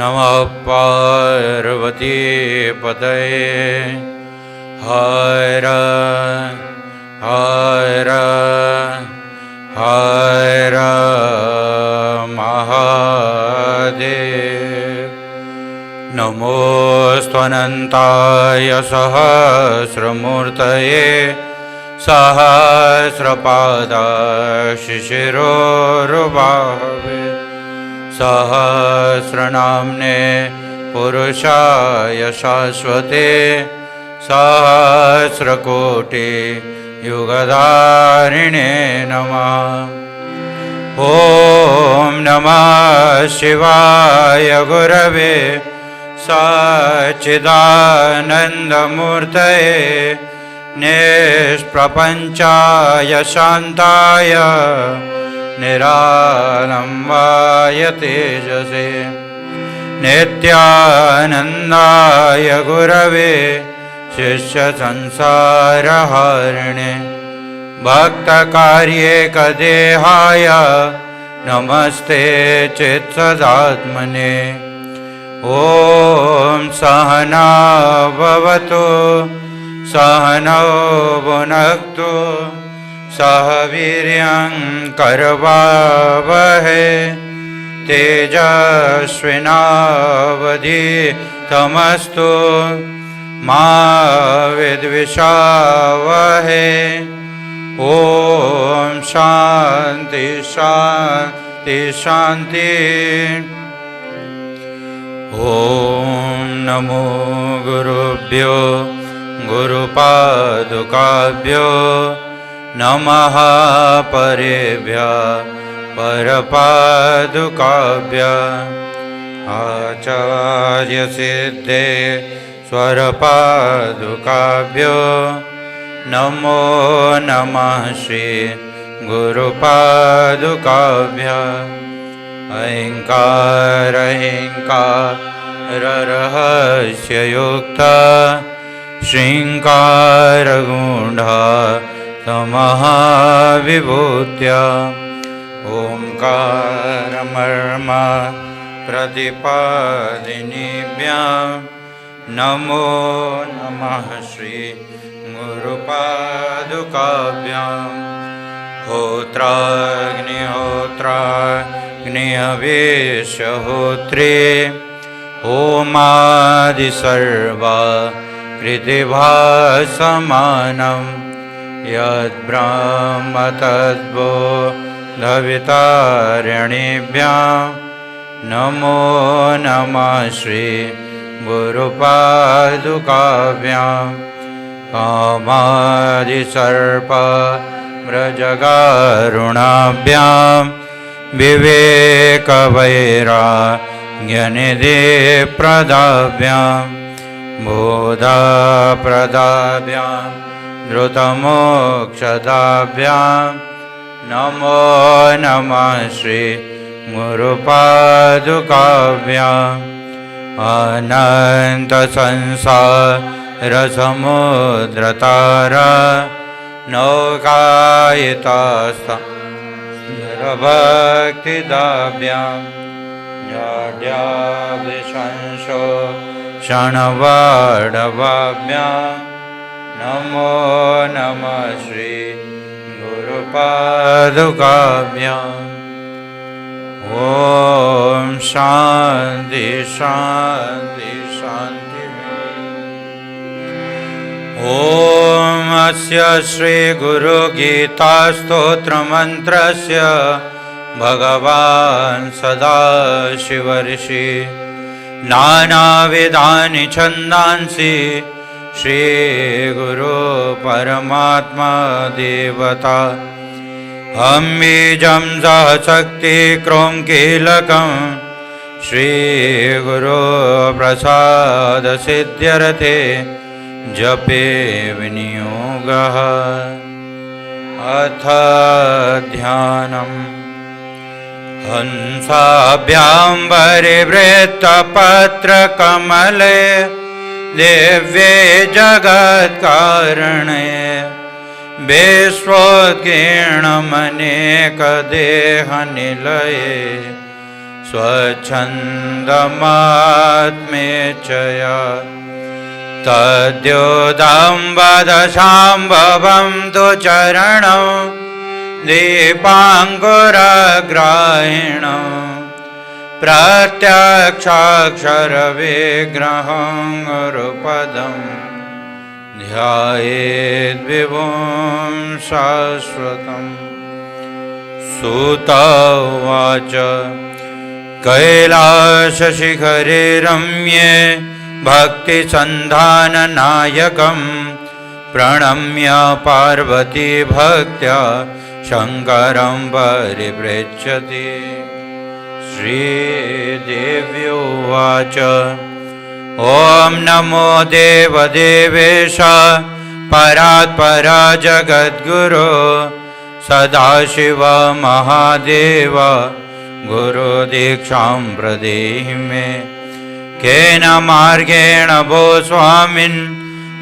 नमः पार्वतीपतये। हर हर हर महादेव। नमोऽस्त्वनन्ताय सहस्रमूर्तये सहस्रपादाय शिशिरोरुबाहवे। सहस्रनाम्ने पुरुषाय शाश्वते सहस्रकोटि युगधारिणे नमः। ॐ नमः शिवाय गुरवे सच्चिदानन्दमूर्तये निष्प्रपञ्चाय शान्ताय निरालम्बाय तेजसे नित्यानन्दाय गुरवे शिष्यसंसारहारिणे भक्तकार्येकदेहाय नमस्ते चित्सदात्मने। ॐ सहना भवतु सहनौ भुनक्तु सह वीर्यं करवावहै तेजस्विनावधीतमस्तु मा विद्विषावहै। ॐ शान्ति शान्ति शान्ति। ॐ नमो गुरुभ्यो गुरुपादुकाभ्यो नमः परेभ्यः परपादुकाभ्यः। आचार्यसिद्धे स्वरपादुकाभ्यो नमो नमः श्री गुरुपादुकाभ्यः। अहङ्काररहस्ययुक्ता श्रृङ्गारगूढा तमहाविभूत्या ओङ्कारमर्म प्रतिपादिनीभ्यां नमो नमः श्री गुरुपादुकाभ्यां। होत्राग्निहोत्राग्निहविष्यहोत्रे होमादिसर्वा कृतिभासमानं यद्ब्रह्म तद्बोधवितारिणीभ्यां नमो नमः श्री गुरुपादुकाभ्यां। कामादिसर्प व्रजगारुणाभ्यां विवेकवैराग्यनिधिप्रदाभ्यां बोधप्रदाभ्यां धृतमोक्षदाभ्यां नमो नमः श्री गुरुपादुकाभ्याम्। अनन्तसंसारसमुद्रतारा नौकायितास्ताभक्तिदाभ्यां जाड्याभिशंसो क्षणवाडवाभ्यां नमो नमः श्री गुरुपादुकाभ्याम्। ॐ शान्ति शान्ति शान्ति। ॐ अस्य श्री गुरुगीतास्तोत्रमन्त्रस्य भगवान् सदाशिवऋषि नानाविधानि छन्दांसि श्रीगुरु परमात्मा देवता हम बीजं सहशक्ति क्रों कीलकं श्रीगुरो प्रसाद सिद्ध्यर्थे जपे विनियोगः। अथ ध्यानम्। हंसाभ्यां परिवृत्तपत्रकमले दिव्ये जगत्कारणे विश्वोत्कीर्णमनेकदेहनिलये स्वच्छन्दमात्मेच्छया तद्योतं वद शाम्भवं तु चरणं दीपाङ्कुरग्राहिणं प्रत्यक्षाक्षरविग्रहं गुरुपदं ध्यायेद्विभुं शाश्वतम्। सूत उवाच कैलासशिखरे रम्ये भक्तिसन्धाननायकं प्रणम्य पार्वती भक्त्या शङ्करं परिपृच्छति। श्रीदेव्युवाच ॐ नमो देवदेवेश परात्परा जगद्गुरो सदाशिव महादेव गुरुदीक्षां प्रदेहि मे। केन मार्गेण भो स्वामिन्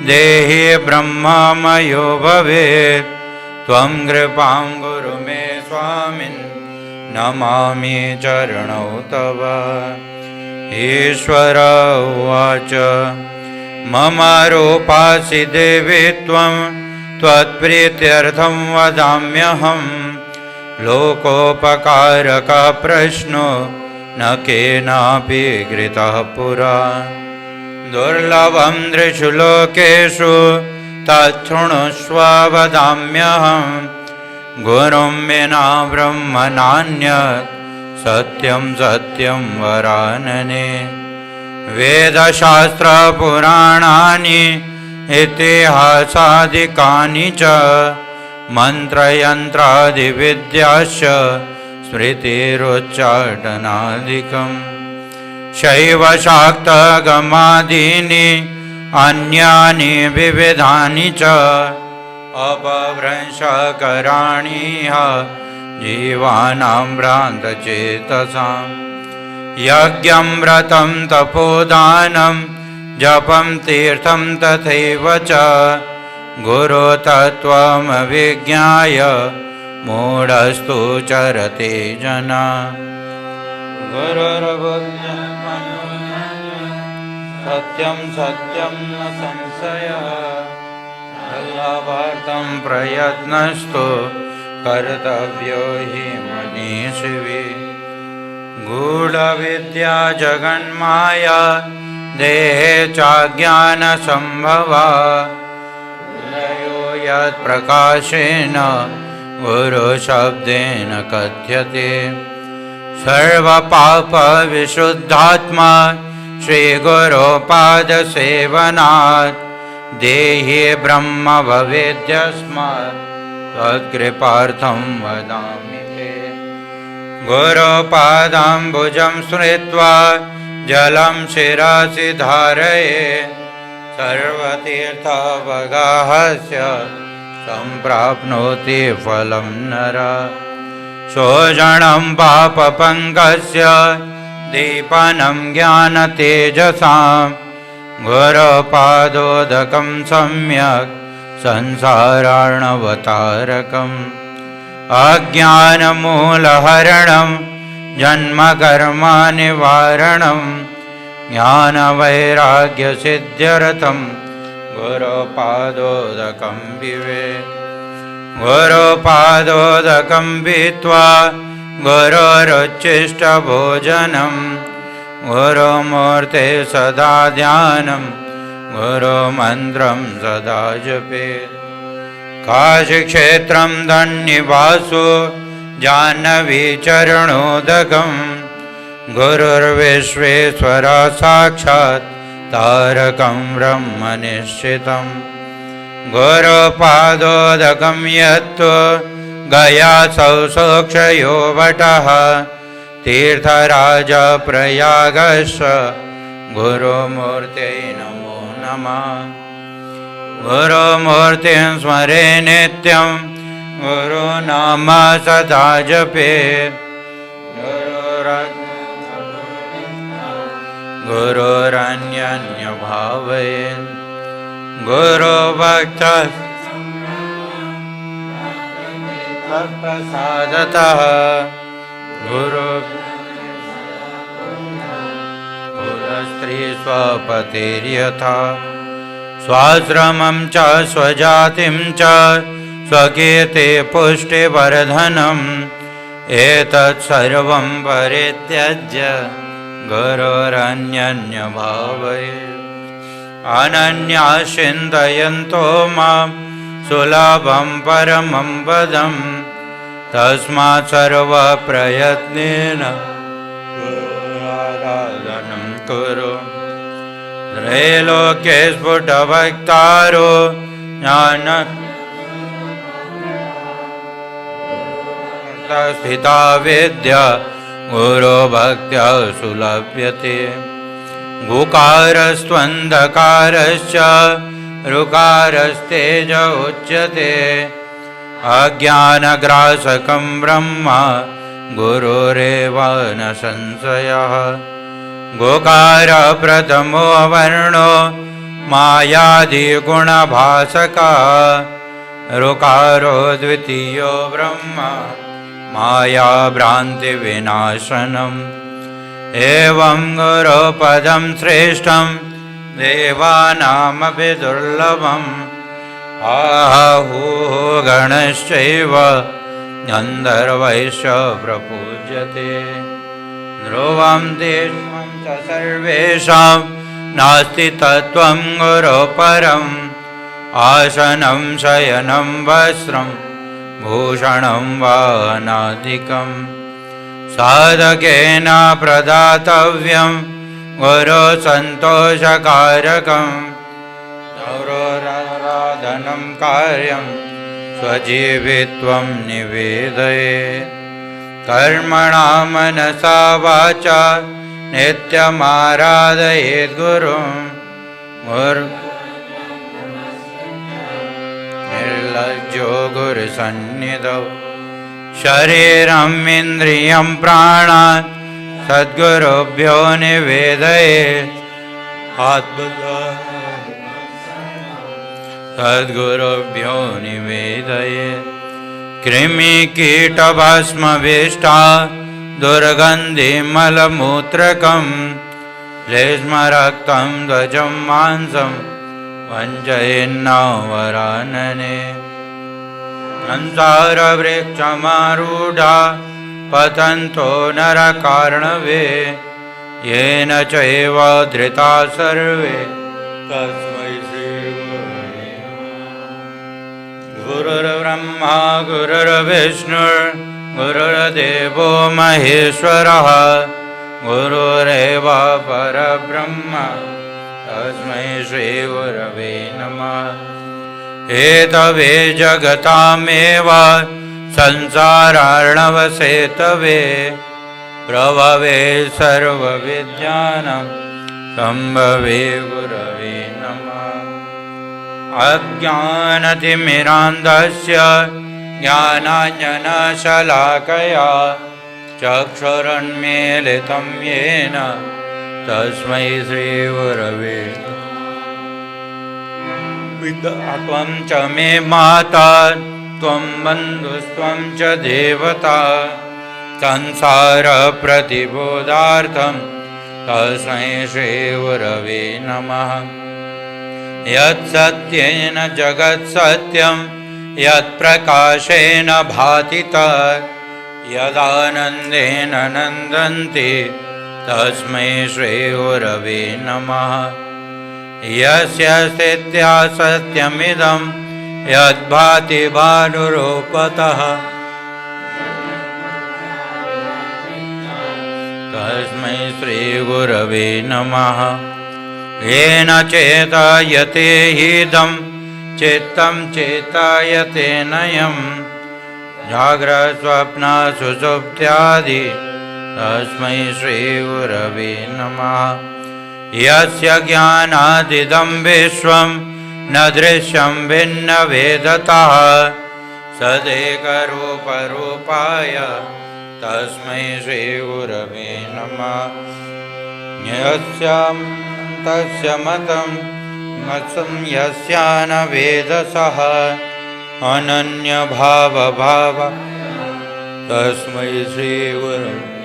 देहि ब्रह्ममयो भवेत् त्वं कृपां कुरु मे स्वामिन् नमामि चरणौ तव। ईश्वर उवाच मम रूपासि देवी त्वं त्वत्प्रीत्यर्थं वदाम्यहं लोकोपकारकः प्रश्नो न केनापि कृतः पुरा। दुर्लभं दृषु लोकेषु तच्छृणुष्व वदाम्यहं गुरुं विना ब्रह्म नान्यत् सत्यं सत्यं वरानने। वेदशास्त्रपुराणानि इतिहासादिकानि च मन्त्रयन्त्रादिविद्याश्च स्मृतिरुच्चाटनादिकं शैवशाक्तगमादीनि अन्यानि विविधानि च अपभ्रंशकराणि जीवानां भ्रान्तचेतसां। यज्ञं व्रतं तपोदानं जपं तीर्थं तथैव च गुरुतत्त्वमविज्ञाय मूढस्तु चरते जना। सत्यं सत्यं न संशयः फलार्थं प्रयत्नस्तु कर्तव्यो हि मनीषिभिः। गूढविद्या जगन्माया देहे चाज्ञानसम्भवा लयो यत्प्रकाशेन गुरुशब्देन कथ्यते। सर्वपापविशुद्धात्मा श्रीगुरोपादसेवनात् देहि ब्रह्म भवेद्यस्मात् त्वत्कृपार्थं वदामि ते। गुरुपादाम्बुजं स्मृत्वा जलं शिरसि धारये सर्वतीर्थावगाहस्य सम्प्राप्नोति फलं नरः। शोषणं पापपङ्कस्य दीपनं ज्ञानतेजसां गुरुपादोदकं सम्यक् संसारार्णवतारकम्। अज्ञानमूलहरणं जन्मकर्मनिवारणं ज्ञानवैराग्यसिद्ध्यर्थं गुरुपादोदकं पिबेत्। गुरुपादोदकं पीत्वा गुरोरुच्छिष्टभोजनं गुरुमूर्ते सदा ध्यानं गुरुमन्त्रं सदा जपेत्। काशीक्षेत्रं धन्यवासो जाह्नवीचरणोदकं गुरुर्विश्वेश्वर साक्षात् तारकं ब्रह्मनिश्चितम्। गुरुपादोदकं यत्तु गयासौ सोक्षयो वटः तीर्थराजप्रयागस्य गुरुमूर्त्यै नमो नमः। गुरुमूर्तिं स्मरे नित्यं गुरुनाम सदा जपेत्। गुरुरन्यन्यभावयेत्। गुरुभक्तः प्रसादतः गुरु स्त्री स्वपतिर्यथा स्वाश्रमं च स्वजातिं च स्वकीर्ति पुष्टिवर्धनम् एतत् सर्वं परित्यज्य गुरोरन्यन्यभावयेत् अनन्याः चिन्तयन्तो मां सुलभं परमं पदम् तस्मात् सर्वप्रयत्नेन गुरोराराधनं कुरु त्रैलोक्ये स्फुटवक्तारो ज्ञानस्थिता विद्या गुरोभक्त्या सुलभ्यते गुकारस्त्वन्धकारश्च ऋकारस्तेज उच्यते अज्ञानग्रासकं ब्रह्म गुरुरेव न संशयः गोकार प्रथमो वर्णो मायादिगुणभासकः ऋकारो द्वितीयो ब्रह्म मायाभ्रान्तिविनाशनम् एवं गुरुपदं श्रेष्ठं देवानामपि दुर्लभम् आहूः गणश्चैव गन्धर्वैश्च प्रपूज्यते ध्रुवं देशं च सर्वेषां नास्ति तत्त्वं गुरुपरम् आसनं शयनं वस्त्रं भूषणं वा अनादिकम् साधकेन प्रदातव्यं गुरो सन्तोषकारकम् गुरोराराधनं कार्यं स्वजीवित्वं निवेदयेत् कर्मणा मनसा वाचा नित्यमाराधयेत् गुरुं निर्लज्जो गुरुसन्निधौ शरीरम् इन्द्रियं प्राणान् सद्गुरुभ्यो निवेदयेत् सद्गुरुभ्यो निवेदयेत् कृमिकीटभस्मविष्टा दुर्गन्धिमलमूत्रकम् श्लेष्मरक्तं ध्वजं मांसं वञ्चयेन्नावरानने संसारवृक्षमारूढा पतन्तो नरकार्णवे येन चैव धृता सर्वे तस्मै श्रीगुरवे गुरुर्ब्रह्मा गुरुर्विष्णुर्गुरुर्देवो महेश्वरः गुरुरेव परब्रह्म तस्मै श्रीगुरवे नमः एतवे जगतामेव संसारार्णवसेतवे प्रभवे सर्वविद्यानां सम्भवे गुरवे नमः अज्ञानतिमिरान्धस्य ज्ञानाञ्जनशलाकया चक्षुरुन्मीलितं येन तस्मै श्रीगुरवे त्वं च मे माता त्वं बन्धुस्त्वं च देवता संसारप्रतिबोधार्थं तस्मै श्रीगुरवे नमः यत्सत्येन जगत्सत्यं यत्प्रकाशेन भाति तत् यदानन्देन नन्दन्ति तस्मै श्रीगुरवे नमः यस्य स्थित्या सत्यमिदं यद्भाति भानुरूपतः तस्मै श्रीगुरवे नमः येन चेतयते हीदं चित्तं चेतयते नयं जाग्रत्स्वप्नसुषुप्त्यादि तस्मै श्रीगुरवे नमः यस्य ज्ञानादिदं विश्वं न दृश्यं भिन्नभेदतः सदेकरूपरूपाय तस्मै श्रीगुरवे नमः यस्य मतं मत्सं यस्य न वेदसः अनन्यभावभाव तस्मै श्रीगुरवे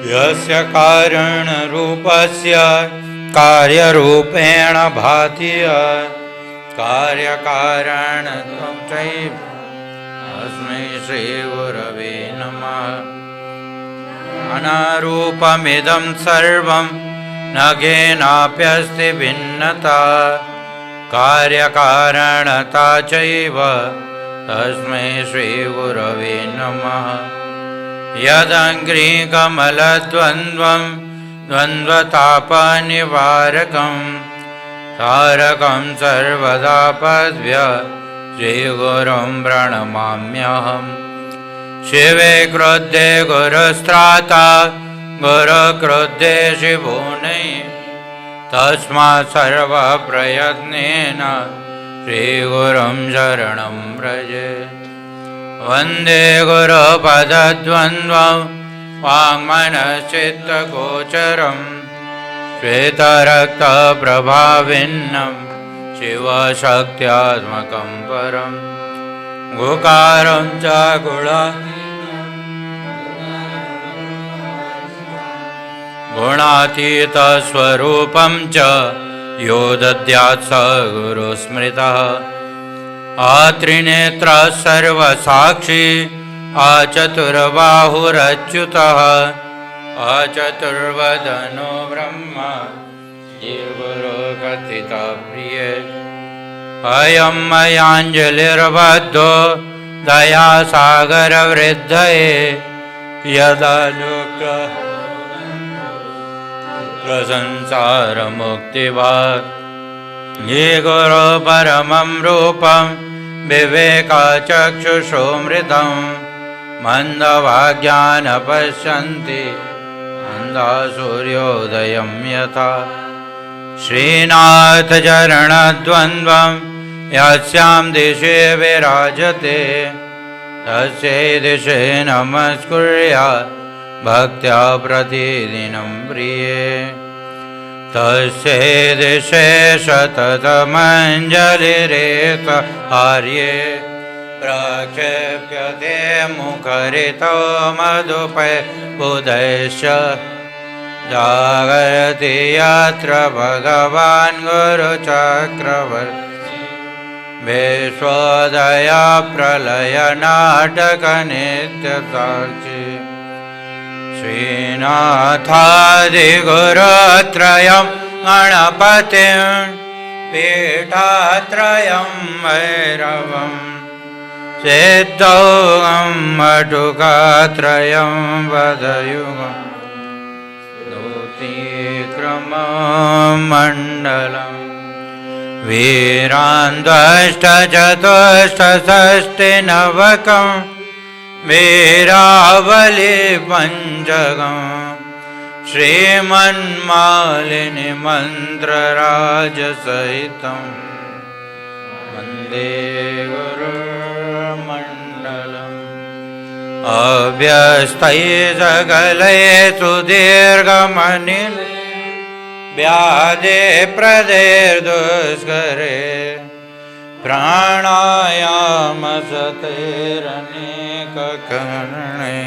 यस्य कारणरूपस्य कार्यरूपेण भाति कार्यकारणत्वं चैव तस्मै श्रीगुरवे नमः। अनारूपमिदं सर्वं न केनाप्यस्ति भिन्नता कार्यकारणता चैव तस्मै श्रीगुरवे नमः। यदङ्घ्रिकमलद्वन्द्वं द्वन्द्वतापनिवारकं तारकं सर्वदा पद्भ्य श्रीगुरुं प्रणमाम्यहम्। शिवे क्रुद्धे गुरुस्त्राता गुरुक्रुद्धे शिवो नै तस्मात् सर्वप्रयत्नेन श्रीगुरुं शरणं व्रजे। वन्दे गुरुपदद्वन्द्वं वाङ्मनश्चित्तगोचरं श्वेतरक्तप्रभाविन्नं शिवशक्त्यात्मकं परं गुकारं च गुणातीतस्वरूपं च यो दद्यात् स गुरुस्मृतः। आत्रिनेत्रः सर्वसाक्षी आचतुर्बाहुरच्युतः आचतुर्वदनो ब्रह्म जीवगुरो कथितप्रिये। अयं मयाञ्जलिर्बद्धो दयासागरवृद्धये यदानुग्रह संसारमुक्तिभाग्। ये गुरो परमं रूपं विवेकचक्षुषोमृतं मन्दभाग्यान् पश्यन्ति अन्धाः सूर्योदयं यथा। श्रीनाथचरणद्वन्द्वं यस्यां दिशि विराजते तस्यै दिशि नमस्कुर्यात् भक्त्या प्रतिदिनं प्रिये। तस्यै दिशि सततमञ्जलिरेत आर्ये प्रक्षेप्यते मुखरितो मधुपै बुधैश्च। जागरति यत्र भगवान् गुरुचक्रवर्ती विश्वोदया प्रलयनाटकनित्यसाक्षी। श्रीनाथादिगुरुत्रयं गणपतिं पीठात्रयं भैरवं सिद्धौघं वटुकात्रयं वदयुगं दूतीक्रममण्डलम्। वीरान्द्वष्टचतुष्टषष्टिनवकं वीरावली पञ्चकं श्रीमन्मालिनी मन्त्रराजसहितं वन्दे गुरुमण्डलम्। अभ्यस्तै सकलै सुदीर्घमनिले व्याधे प्रदेर्दुष्करे प्राणायामसतैरनेककर्णे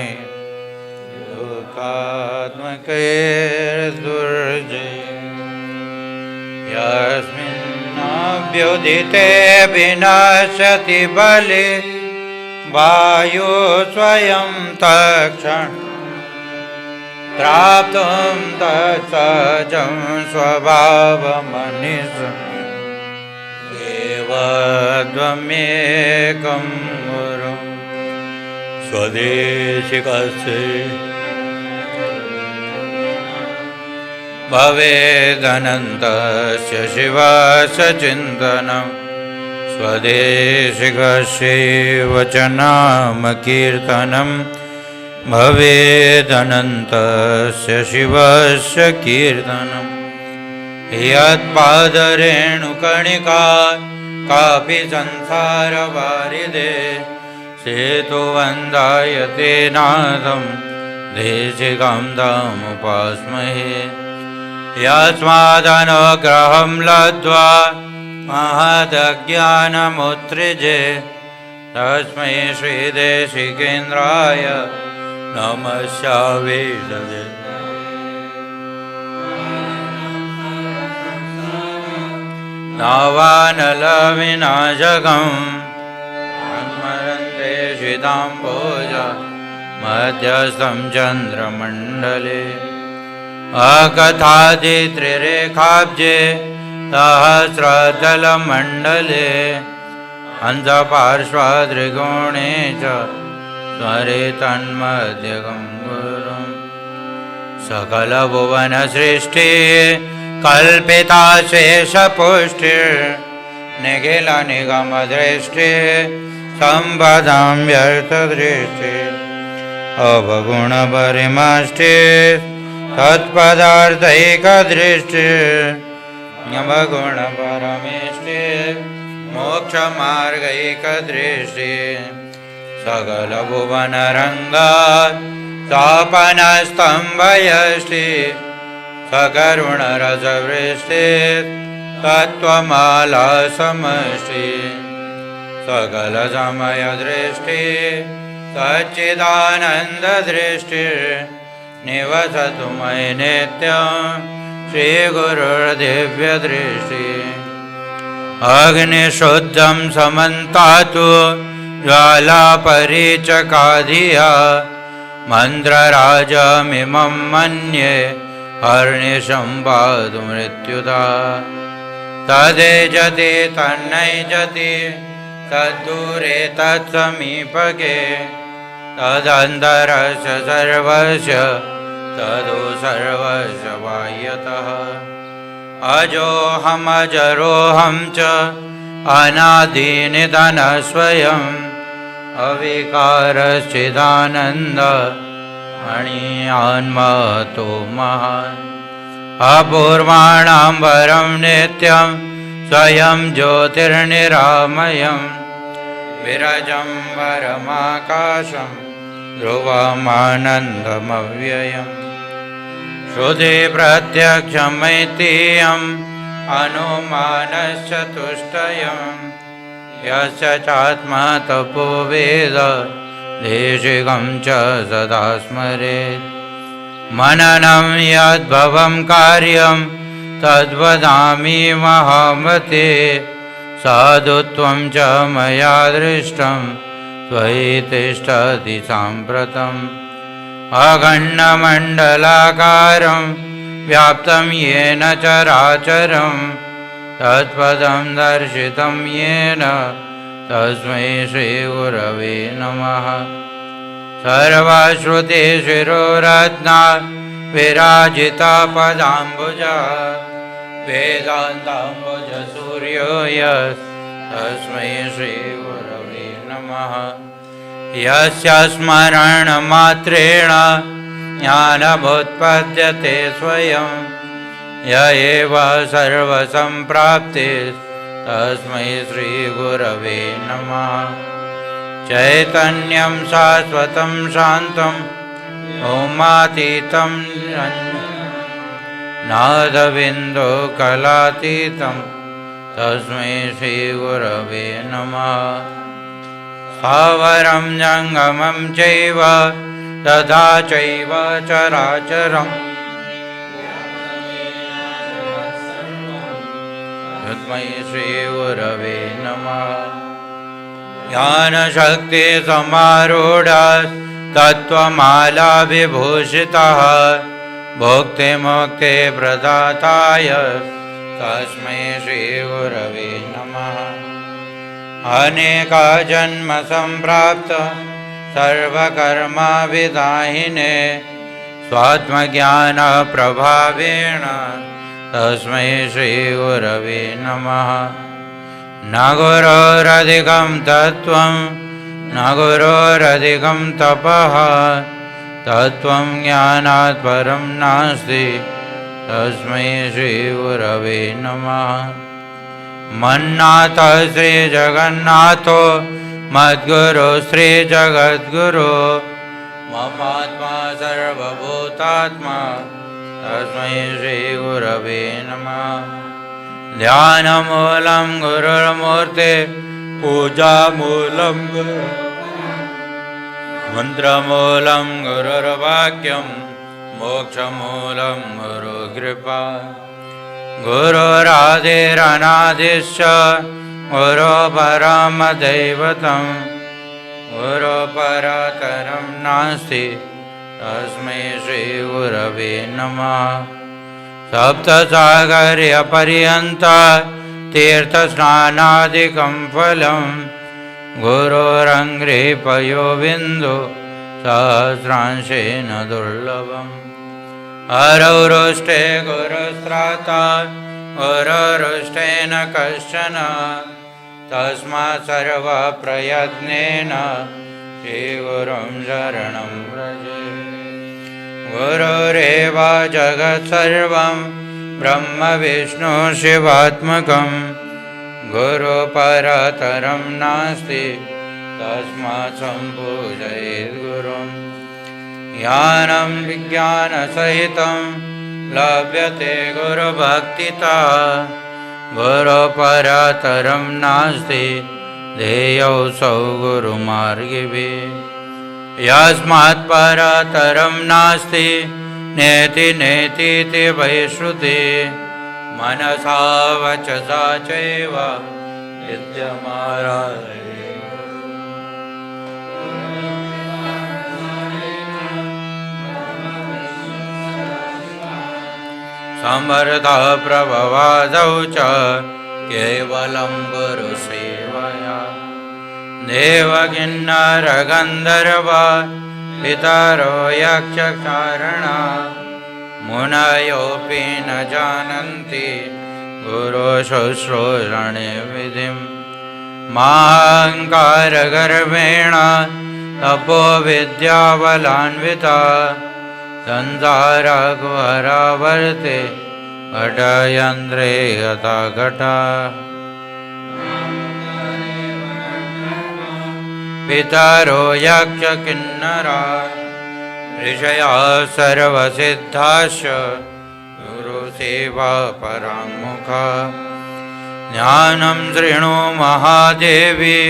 दुःखात्मकैर्दुर्जये। यस्मिन्नभ्युदिते विनश्यति बले वायु स्वयं तत्क्षण प्राप्तुं तत्सहजं स्वभावमनिशम् देवद्वमेकं गुरुं स्वदेशिकस्य भवेदनन्तस्य शिवस्य चिन्तनं स्वदेशिकस्यैव च नाम कीर्तनं भवेदनन्तस्य शिवस्य कीर्तनम्। यत्पादरेणुकणिका कापि संसारवारिदे सेतुवन्दायते नादं देशिकां तामुपास्महे। यस्मादनुग्रहं लब्ध्वा महदज्ञानमुत्सृजे तस्मै श्रीदेशिकेन्द्राय नमस्यावेदवे नावानलविनाशकम् अन्मरन्ते शिताम्भोज मध्यस्थं चन्द्रमण्डले अकथादित्रिरेखाब्जे सहस्रदलमण्डले अन्धपार्श्वत्रिकोणे च स्वरे तन्मध्यगं गुरुं सकलभुवनसृष्टिः कल्पिता शेषपुष्टिर्निखिलनिगमदृष्टिः सम्पदां व्यर्थदृष्टिः अवगुणपरिमष्टिः तत्पदार्थैकदृष्टिः नवगुणपरमेष्टिः मोक्षमार्गैकदृष्टिः सकलभुवनरङ्गात् स्थापनस्तम्भयष्टिः सकरुणरसवृष्टिः तत्त्वमाला समष्टिः सकलसमयदृष्टिः सच्चिदानन्ददृष्टिः निवसतु मयि नित्यं श्रीगुरुर्दिव्यदृष्टिः अग्निशुद्धं समन्तातु ज्वालापरीचकाधिया मन्त्रराजमिमं मन्ये हर्निशं पातु मृत्युदा तदेजति तन्नैजति तद्दूरे तत्समीपके तदन्तरस्य सर्वस्य तदो सर्वस्य बाह्यतः अजोऽहमजरोऽहं च अनादिनिधनस्वयम् अविकारश्चिदानन्द मणियान्मतो महान् अपूर्वाणां वरं नित्यं स्वयं ज्योतिर्निरामयं विरजं वरमाकाशं ध्रुवमानन्दमव्ययम् श्रुति प्रत्यक्षमैत्रेयम् अनुमानश्चतुष्टयम् यस्य चात्मा तपो वेद देशिकं च सदा स्मरेत् मननं यद्भवं कार्यं तद्वदामि महामते साधुत्वं च मया दृष्टं त्वयि तिष्ठति साम्प्रतम् अखण्डमण्डलाकारं व्याप्तं येन चराचरं तत्पदं दर्शितं येन तस्मै श्रीगुरवे नमः सर्वश्रुतिशिरोरत्ना विराजिता पदाम्बुजा वेदान्ताम्बुजसूर्यो तस्मै श्रीगुरवे नमः यस्य स्मरणमात्रेण ज्ञानमुत्पद्यते स्वयं य एव सर्वसम्प्राप्तिः तस्मै श्रीगुरवे नमः चैतन्यं शाश्वतं शान्तं व्योमातीतं नादबिन्दुकलातीतं तस्मै श्रीगुरवे नमः स्थावरं जङ्गमं चैव तथा चैव चराचरम् तस्मै श्रीगुरवे नमः ज्ञानशक्तिसमारूढः तत्त्वमाला विभूषितः भुक्तिमुक्तिप्रदाताय तस्मै श्रीगुरवे नमः अनेकजन्मसम्प्राप्त सर्वकर्मविदाहिने स्वात्मज्ञानप्रभावेण तस्मै श्रीगुरवे नमः न गुरोरधिकं तत्त्वं न गुरोरधिकं तपः तत्त्वं ज्ञानात् परं नास्ति तस्मै श्रीगुरवे नमः मन्नाथ श्रीजगन्नाथो मद्गुरो श्रीजगद्गुरो ममात्मा सर्वभूतात्मा तस्मै श्रीगुरवे नमः ध्यानमूलं गुरुर्मूर्ते पूजामूलं गुरु मन्त्रमूलं गुरुर्वाक्यं मोक्षमूलं गुरुकृपा गुरुरादिरनादिश्च गुरुपरमदैवतं गुरुपरतरं नास्ति तस्मै श्रीगुरवे नमः। सप्तसागर्यपर्यन्तं तीर्थस्नानादिकं फलं गुरोरङ्घ्रिपयो बिन्दु सहस्रांशेन दुर्लभम्। हरौरुष्टे गुरुस्त्राता गुरुरुष्टेन कश्चन तस्मात् सर्वप्रयत्नेन श्रीगुरुं शरणं व्रजे। गुरुरेव जगत्सर्वं ब्रह्म विष्णु शिवात्मकं गुरुपरतरं नास्ति तस्मात् सम्पूजयेत् गुरुं। ज्ञानं विज्ञानसहितं लभ्यते गुरुभक्तिता गुरुपरतरं नास्ति ध्येयोऽसौ गुरुमार्गिभिः। यस्मात् परतरं नास्ति नेति नेतीति वै श्रुतिः मनसा वचसा चैव नित्यमाराधये। समर्थः प्रभवादौ च केवलं गुरुसेवया देवकिन्नरगन्धर्व पितरो यक्षचारणा मुनयोऽपि न जानन्ति गुरुशुश्रूषणे विधिं। माऽहङ्कारगर्वेण तपोविद्याबलान्विता संसारघोरावर्ते घटयन्त्रे यथा घटा। पितरो यक्षकिन्नरा ऋषयः सर्वसिद्धाश्च गुरुसेवा पराङ्मुखा। ज्ञानं शृणु महादेवी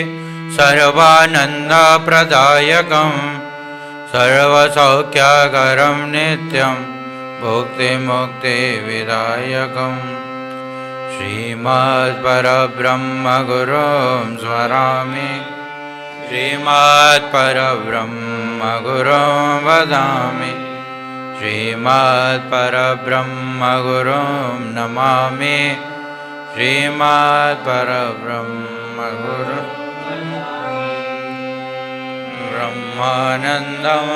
सर्वानन्दप्रदायकं सर्वसौख्यकरं नित्यं भुक्तिमुक्तिविदायकं। श्रीमत्परब्रह्मगुरुं स्मरामि श्रीमत्परब्रह्मगुरुं वदामि श्रीमत्परब्रह्मगुरुं नमामि श्रीमत्परब्रह्मगुरुं। ब्रह्मानन्दं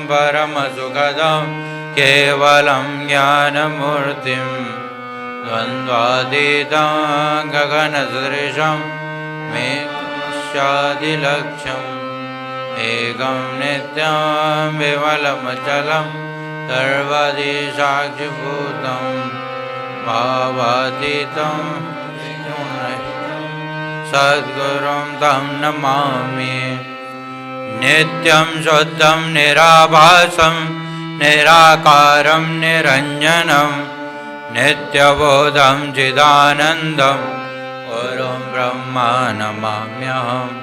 परमसुखदं केवलं ज्ञानमूर्तिं द्वन्द्वातीतं गगनसदृशं मेघादिलक्ष्यम् एकं नित्यं विमलमचलं सर्वदि साक्षिभूतं भावातीतं सद्गुरुं तं नमामि। नित्यं शुद्धं निराभासं निराकारं निरञ्जनं नित्यबोधं चिदानन्दं गुरुं ब्रह्मा नमाम्यहम्।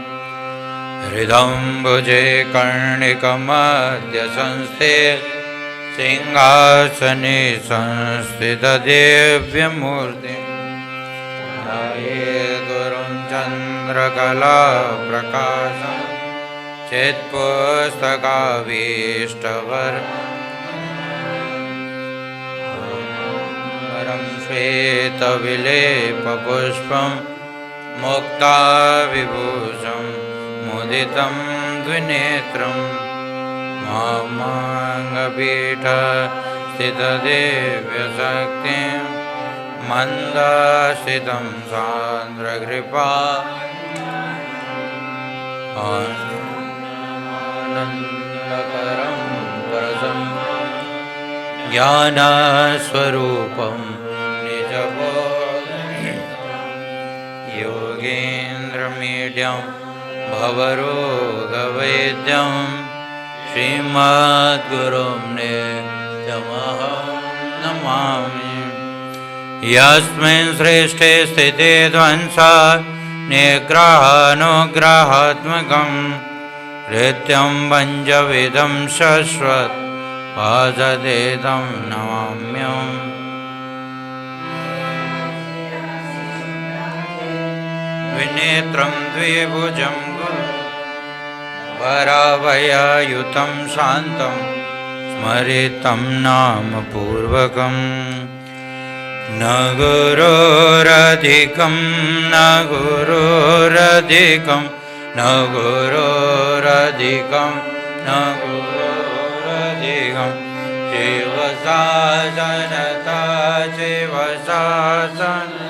हृदम्बुजे कर्णिकमध्य संस्थे सिंहासने संस्थितदिव्यमूर्तिं ध्यायेत् गुरुं चन्द्रकलाप्रकाशं चित्पुस्तकाभीष्टवरं श्वेतविलेपपुष्पं मुक्ताविभूषं मुदितं द्विनेत्रं मामाङ्गपीठस्थितदिव्यशक्तिं मन्दाश्रितं सान्द्रकृपा आनन्दकरं परसं ज्ञानस्वरूपं निजबोधं योगेन्द्रमीड्यं भवरोगवैद्यं श्रीमद्गुरुं नित्यमहं नमामि। यस्मिन् सृष्टे स्थिते ध्वंसा निग्रहानुग्रहात्मकं नित्यं पञ्चविधं शश्वत् पाददेदं नमाम्यहम्। विनेत्रं द्विभुजं वराभयायुतं शान्तं स्मरितं नाम पूर्वकम्। न गुरोरधिकं न गुरोरधिकं न गुरोरधिकं न गुरोरधिकं शिवशासनता शिवशासनता।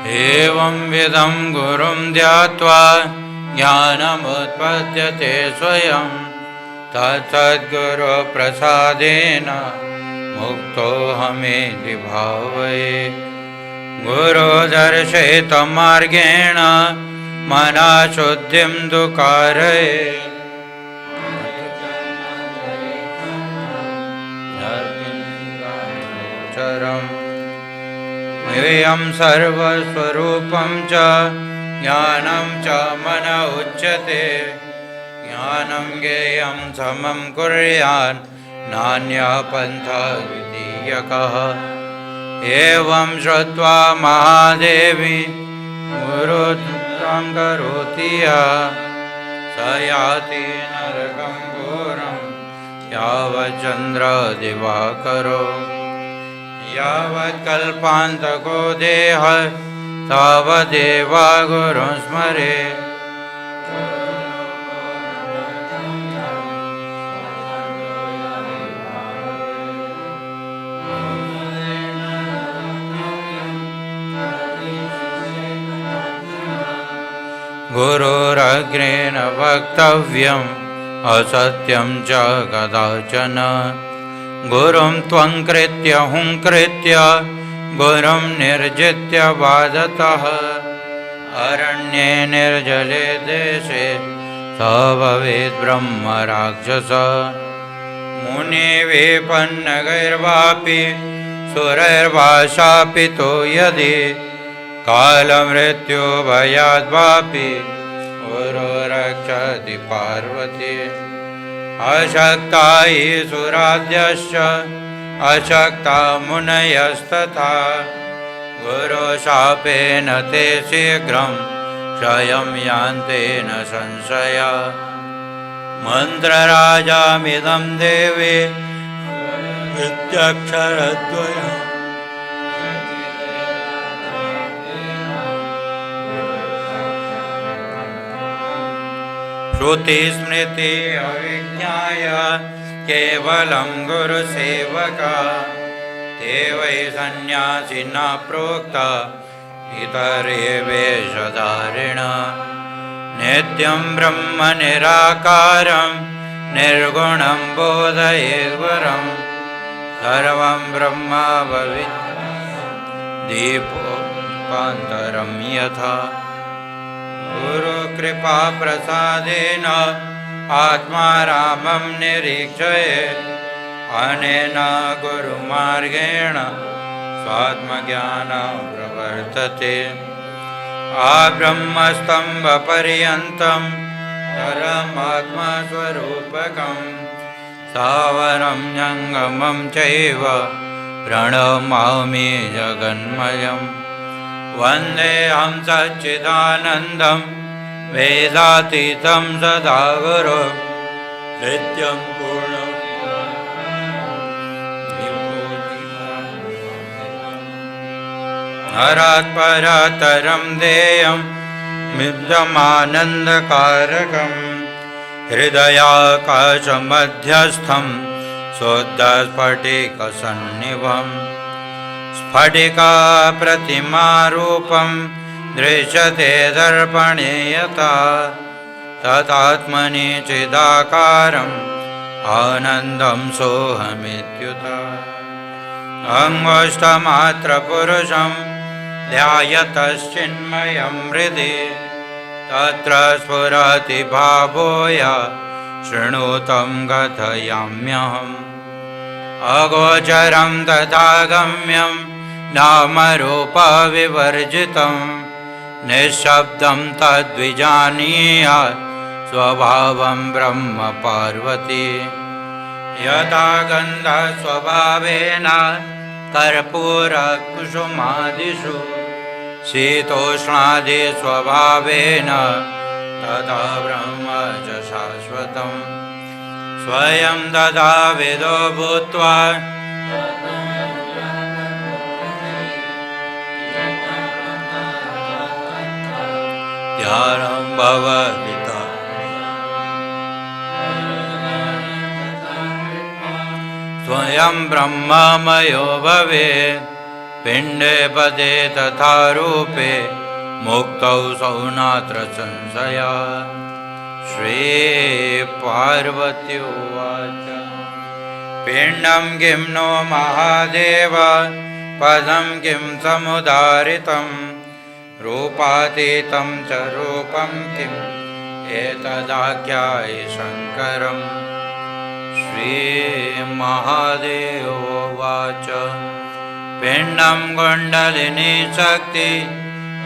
एवं विधं गुरुं ध्यात्वा ज्ञानमुत्पद्यते स्वयं। तत्सद्गुरुप्रसादेन मुक्तोऽहमेति भावये। गुरुदर्शितमार्गेण मनःशुद्धिं तु कारयेत्। मह्यं सर्वस्वरूपं च ज्ञानं च मन उच्यते। ज्ञानं ज्ञेयं समं कुर्यान् नान्यः पन्था द्वितीयकः। एवं श्रुत्वा महादेवी गुरुं करोति यः स याति नरकं घोरं यावच्चन्द्रदिवाकरो। यावत्कल्पान्तको देहः तावदेव गुरुं स्मरेत्। गुरोरग्रेण वक्तव्यम् असत्यं च कदाचन। गुरुं त्वङ्कृत्य हुङ्कृत्य गुरुं निर्जित्य बाधतः। अरण्ये निर्जले देशे स भवेत् ब्रह्म राक्षस। मुनिविपन्नगैर्वापि सुरैर्वा शापितो यदि कालमृत्यो भयाद्वापि गुरो रक्षति पार्वती। अशक्ता हि सुराद्यश्च अशक्ता मुनयस्तथा। गुरुशापेन ते शीघ्रं क्षयं यान्ते न संशया। मन्त्रराजामिदं देवे इत्यक्षरद्वयम्। श्रुति स्मृति अविज्ञाय केवलं गुरुसेवका। ते वै सन्न्यासिना प्रोक्ता इतरे वेषधारिण। नित्यं ब्रह्म निराकारं निर्गुणं बोधयेद्वरं। सर्वं ब्रह्म भवित् दीपोऽन्तरं यथा। गुरुकृपा प्रसादेन आत्मारामं निरीक्षयेत्। अनेन गुरुमार्गेण स्वात्मज्ञानं प्रवर्तते। आब्रह्मस्तम्भपर्यन्तं परमात्मस्वरूपकं स्थावरं जङ्गमं चैव प्रणमामि जगन्मयम्। वन्देऽहं सच्चिदानन्दं वेदातीतं सदा गुरो नित्यं पूर्णं हरात् परात्परं देयं मिथ्यमानन्दकारकं। हृदयाकाशमध्यस्थं शुद्धस्फटिकसन्निभम्। स्फटिकाप्रतिमारूपं दृश्यते दर्पणे यथा। तदात्मनि चिदाकारम् आनन्दं सोऽहमित्युत अङ्गुष्ठमात्रपुरुषं ध्यायतश्चिन्मयं हृदि तत्र स्फुरति भावोऽय शृणुतं कथयाम्यहम् अगोचरं तथा गम्यं नामरूपविवर्जितं निःशब्दं तद्विजानीयात् स्वभावं ब्रह्म पार्वती यथा गन्धस्वभावेन कर्पूरकुसुमादिषु शीतोष्णादिस्वभावेन तथा ब्रह्म च शाश्वतं स्वयं तथा विदो भूत्वा ध्यानं भवति स्वयं ब्रह्ममयो भवेत् पिण्डे पदे तथा रूपे मुक्तौ सौ नात्र संशयात् श्रीपार्वती उवाच पिण्डं किं नो महादेव पदं किं समुदारितं रूपातीतं च रूपं किम् एतदाख्यायि शङ्करम् श्रीमहादेव उवाच पिण्डं कुण्डलिनी शक्ति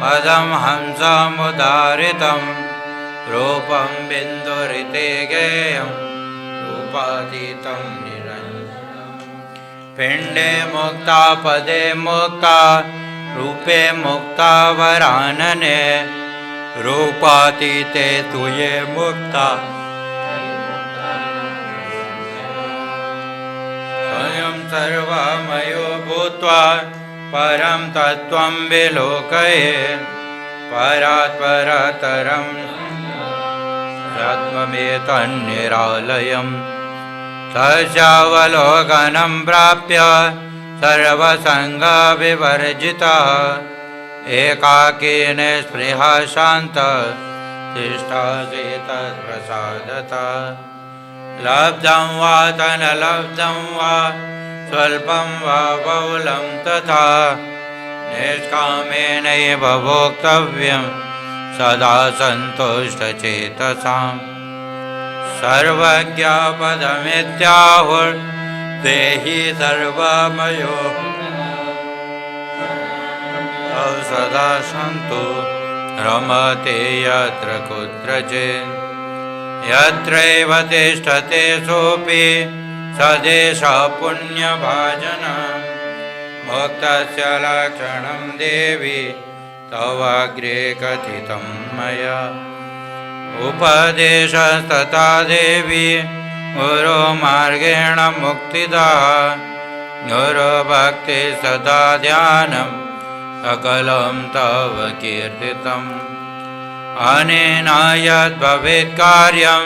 पदं हंसमुदारितं रूपं बिन्दुरिते गेयं रूपातीतं निरञ्जनं पिण्डे मुक्ता पदे मुक्ता रूपे मुक्ता वरानने रूपातीते तु ये मुक्ता स्वयं सर्वमयो भूत्वा परं तत्त्वं विलोकये परात् परतरं तत्त्वमेतन्निरालयम् तस्यावलोकनं प्राप्य सर्वसङ्गविवर्जितः एकाकीन स्पृहा शान्तः तिष्ठति तत्प्रसादतः लब्धं वा तनलब्धं वा स्वल्पं वा बहुलं तथा निष्कामेनैव भोक्तव्यं सदा सन्तुष्टचेतसाम् सर्वज्ञपदमित्याहुर्देहि सर्वमयो सदा सन्तु रमते यत्र कुत्रचित् यत्रैव तिष्ठते सोऽपि सदेश पुण्यभाजन मुक्तस्य लक्षणं देवि तवाग्रे कथितं मया उपदेशस्तथा देवी गुरुमार्गेण मुक्तिदा गुरुभक्ति सदा ध्यानं सकलं तव कीर्तितम् अनेन यद्भवेत् कार्यं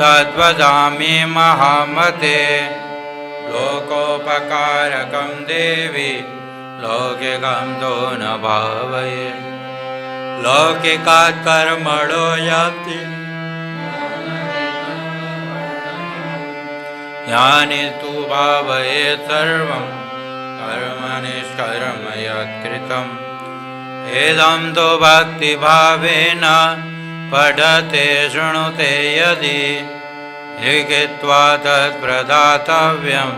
तद्वदामि महामते लोकोपकारकं देवि लौकिकं तो न भावये लौकिकात् कर्मणो यान्ति यानि तु भावयेत् सर्वं कर्मनिष्कर्म यत्कृतम् इदं तु भक्तिभावेन पठते शृणुते यदि लिखित्वा तत्प्रदातव्यं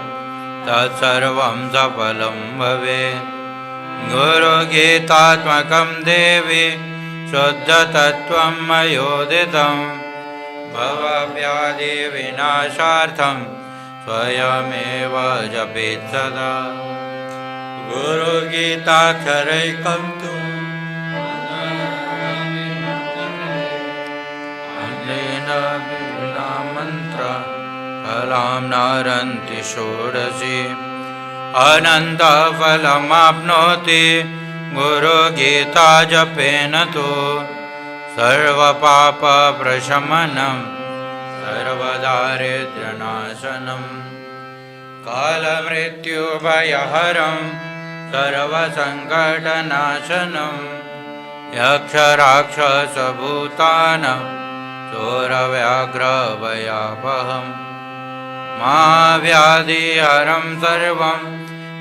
तत्सर्वं सफलं भवेत् गुरुगीतात्मकं देवि शुद्धतत्त्वं मयोदितं भवव्याधिविनाशार्थं स्वयमेव जपेत् सदा गुरुगीताक्षरैकं तु मन्त्र फलां नारन्ति षोडशी अनन्तफलमाप्नोति गुरुगीता जपेन तु सर्वपापप्रशमनं सर्वदारिद्र्यनाशनं कालमृत्युभयहरं सर्वसङ्कटनाशनं यक्षराक्षसभूतानां चोरव्याघ्रभयापहम् मा व्याधिहरं सर्वं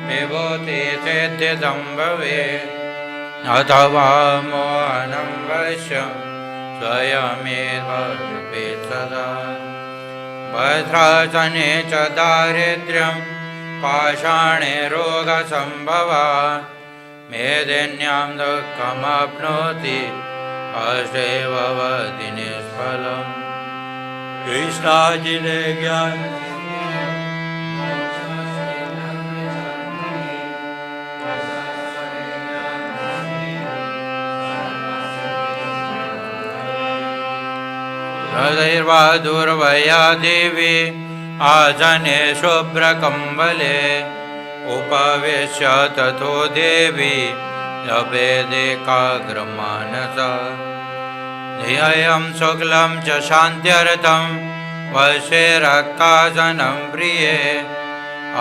विभूतिसिद्धिदं भवेत् अथवा मोहनं वश्यं स्वयमेव जपेत् सदा वज्रासने च दारिद्र्यं पाषाणे रोगसम्भवात् मेदिन्यां दुःखमाप्नोति अशैव वदति निष्फलम् कृष्णाजिने ज्ञान हृदैर्वा दुर्वया देवी आसने शुभ्रकम्बले उपविश्य ततो देवी जपेदेकाग्रमानसा ध्येयं शुक्लं च शान्त्यर्थं वशे रक्तासनं प्रिये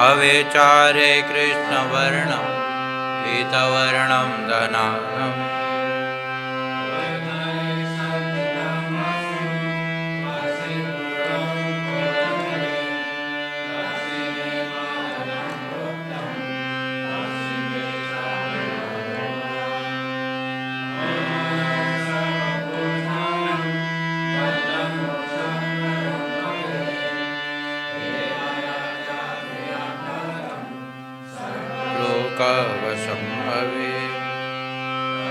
अविचारे कृष्णवर्णं पीतवर्णं धनागम्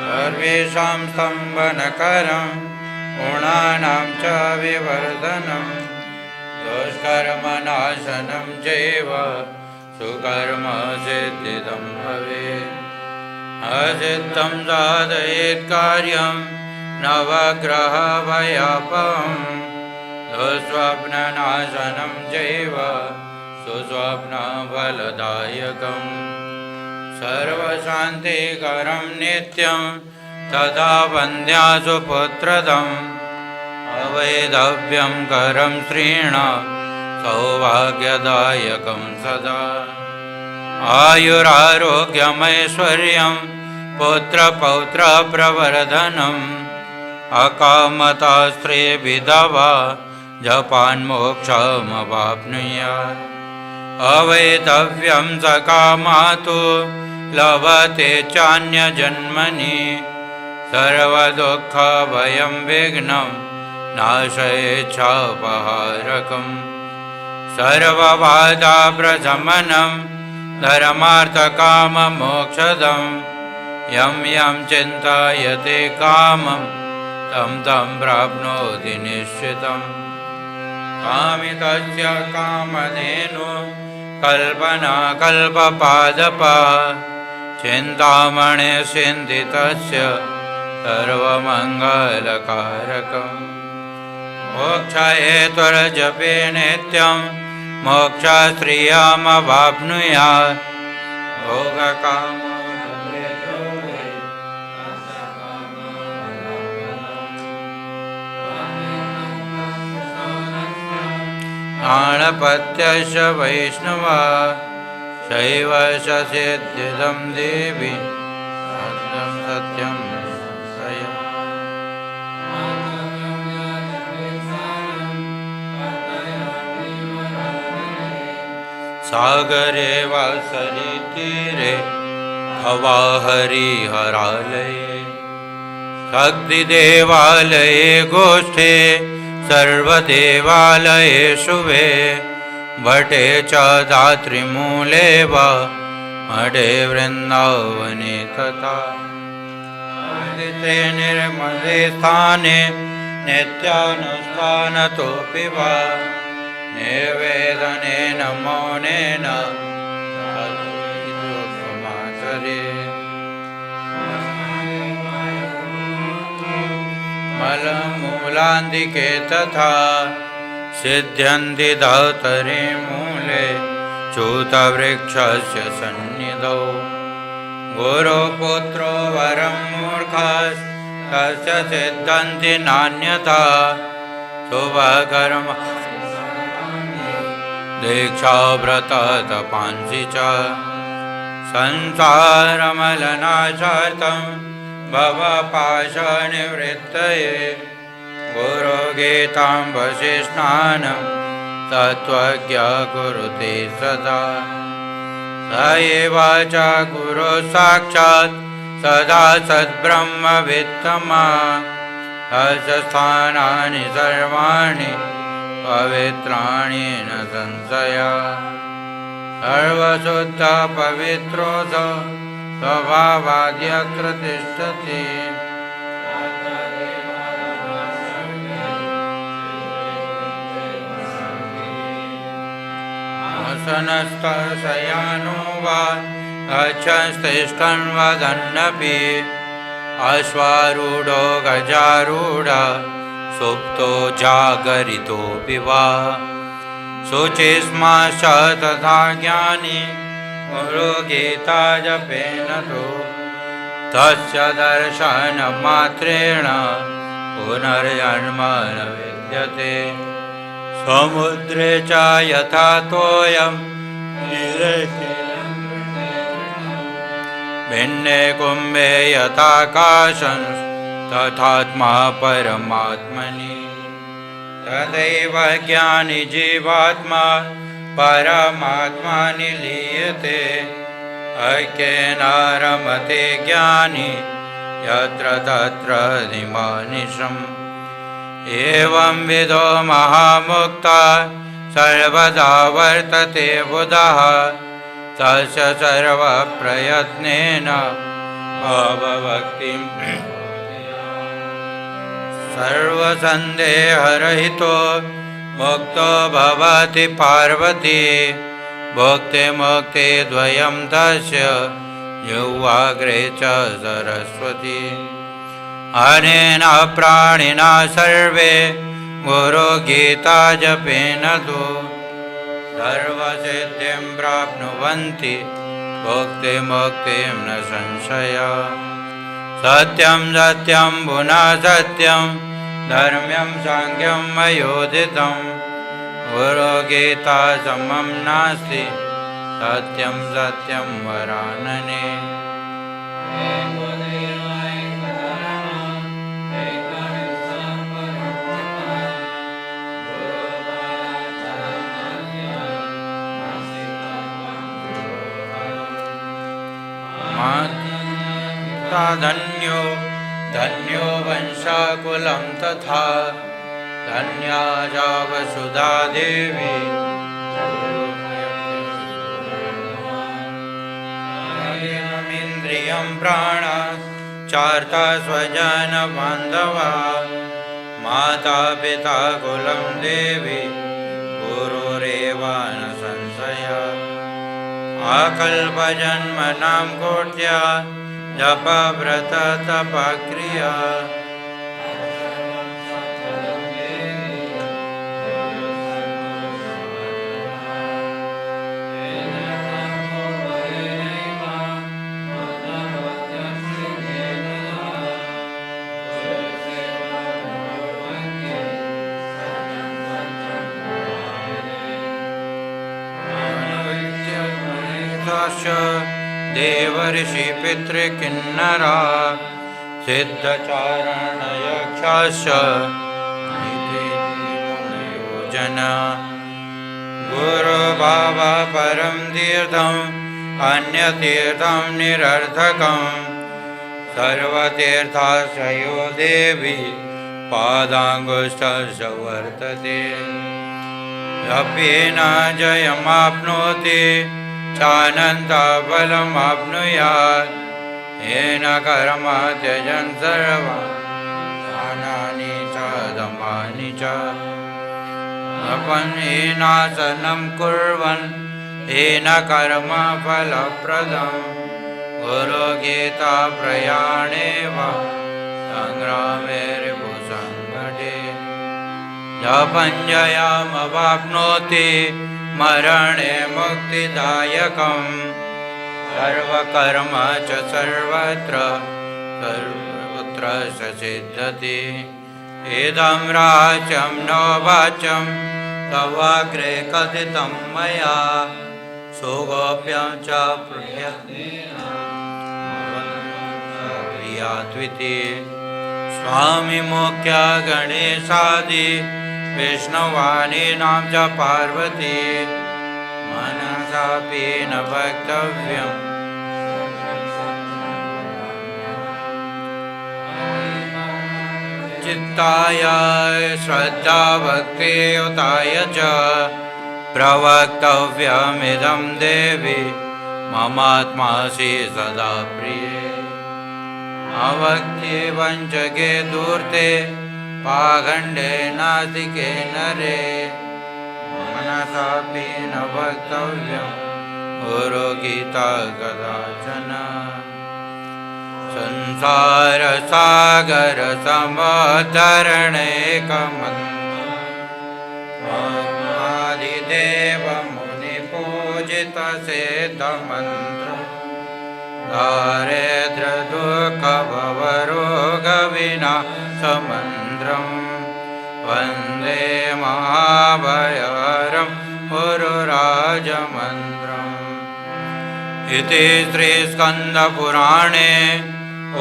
सर्वेषां स्तम्भनकरं गुणानां च विवर्धनं दुष्कर्मनाशनं चैव सुकर्मसिद्धिदं भवेत् असिद्धं साधयेत् कार्यं नवग्रहभयापहं दुःस्वप्ननाशनं चैव सुस्वप्नफलदायकम् सर्वशान्तिकरं नित्यं तदा वन्द्यासु पुत्रदम् अवैधव्यं करं स्त्रीणां सौभाग्यदायकं सदा आयुरारोग्यमैश्वर्यं पुत्रपौत्रप्रवर्धनम् अकामता स्त्री विधवा जपान्मोक्षमवाप्नुयात् अवैधव्यं सकामातु लभते चान्यजन्मनि सर्वदुःखभयं विघ्नं नाशयेच्छापहारकम् सर्वबाधाप्रशमनं धर्मार्थकाममोक्षदं यं यं चिन्तयते कामं तं तं प्राप्नोति निश्चितम् कामितस्य कामधेनु कल्पना कल्पपादपा चिन्तामणिसिन्धितस्य सर्वमङ्गलकारकम् मोक्षहेतुर्जपे नित्यं मोक्षश्रियमवाप्नुयात् भोगकामो प्राणपत्यश्च वैष्णवा शैव सिद्धिदं देवी सत्यं सत्यं सागरे वा सरितीरे हवा हरिहरालये शक्तिदेवालये गोष्ठे सर्वदेवालयेषु वे भटे च दातृमूले वा मठे वृन्दावने तथा निर्मले स्थाने नित्यानुष्ठानतोऽपि वा निर्वेदनेन मौनेन मलमूलान्तिके तथा सिद्ध्यन्ति धौतरे मूले च्यूतवृक्षस्य सन्निधौ गुरुपुत्रो वरं मूर्खस्तस्य सिद्धन्ति नान्यथा शुभकर्म दीक्षाव्रततपांसि च संसारमलनाशार्थं भवपाशनिवृत्तये गुरुगीतां वसिष्ठानं तत्त्वज्ञ कुरुते सदा स एव च गुरुः साक्षात् सदा सद्ब्रह्मवित्तमा तस्य स्थानानि सर्वाणि पवित्राणि न संशया सर्वशुद्धपवित्रोऽसौ स्वभावाद्यत्र तिष्ठति आसनस्थशयानो वा गच्छन्तिष्ठन् वदन्नपि अश्वारूढो गजारूढ सुप्तो जागरितोऽपि वा शुचिस्माश्च तथा ज्ञानी गुरुगीता जपेन तु तस्य दर्शनमात्रेण पुनर्जन्म न विद्यते समुद्रे च यथा तोयं तीरे भिन्ने कुम्भे यथाकाशं तथात्मा परमात्मनि तदैव ज्ञानी जीवात्मा परमात्मा निलीयते ऐक्येन रमते ज्ञानी यत्र तत्र निमानिशम् एवं विदो महामुक्ता सर्वदा वर्तते बुधः तस्य सर्वप्रयत्नेन भावभक्तिं सर्वसन्देहरहितो मुक्तो भवति पार्वती भुक्तिमुक्ति द्वयं तस्य युवाग्रे च सरस्वती अनेन प्राणिना सर्वे गुरुगीता जपेन तु सर्वसिद्धिं प्राप्नुवन्ति भुक्तिमुक्तिं न संशयः सत्यं सत्यं पुनः सत्यं धर्म्यं सांख्यं मयोदितं गुरुगीता समं नास्ति सत्यं सत्यं वरानने धन्यो धन्यो वंशाकुलं तथा धन्या च वसुधा देवी इन्द्रियं प्राण चार्ता स्वजन बान्धवा माता पिता कुलं देवी गुरुरेव न संशयः अकल्पजन्मनां कोट्या जप व्रत तप क्रिया देवर्षि पितृकिन्नरा सिद्धचारणयक्षाश्च जना गुरुभाव परं तीर्थम् अन्यतीर्थं निरर्थकं सर्वतीर्थाश्रयो देवी पादाङ्गुष्ठस्य वर्तते यप्येन जयमाप्नोति चानन्तफलमाप्नुयात् येन कर्म त्यजन् सर्वाणि च दमानि च अपन्येनासनं कुर्वन् येन कर्म फलप्रदं गुरुगीता प्रयाणे वा संग्रामे रिपुसङ्कटे जपञ्जयमवाप्नोति मरणे मुक्तिदायकं सर्वकर्म च सर्वत्र सिद्ध्यति इदं राज्यं न वाच्यं तवाग्रे कथितं मया सुगोप्यं च प्रियात्विति स्वामिमुख्य गणेशादि विष्णुवाणीनां च पार्वती मनसापि न वक्तव्यम् चित्ताय श्रद्धा भक्तियुताय च प्रवक्तव्यमिदं देवी ममात्मासि सदा प्रिये अवक्ति वञ्चके दूर्ते पाखण्डे नासिके नरे मनसापि न वक्तव्यं गुरुगीता कदाचन संसारसागर समोद्धरणेकमन्त्रमादिदेव मुनिपूजितसेतमन्त्र दारिद्र्यदुःखभवरोगविनाशमन्त्रम् वन्दे महाभयहरं गुरुराजमन्त्रम् इति श्रीस्कन्दपुराणे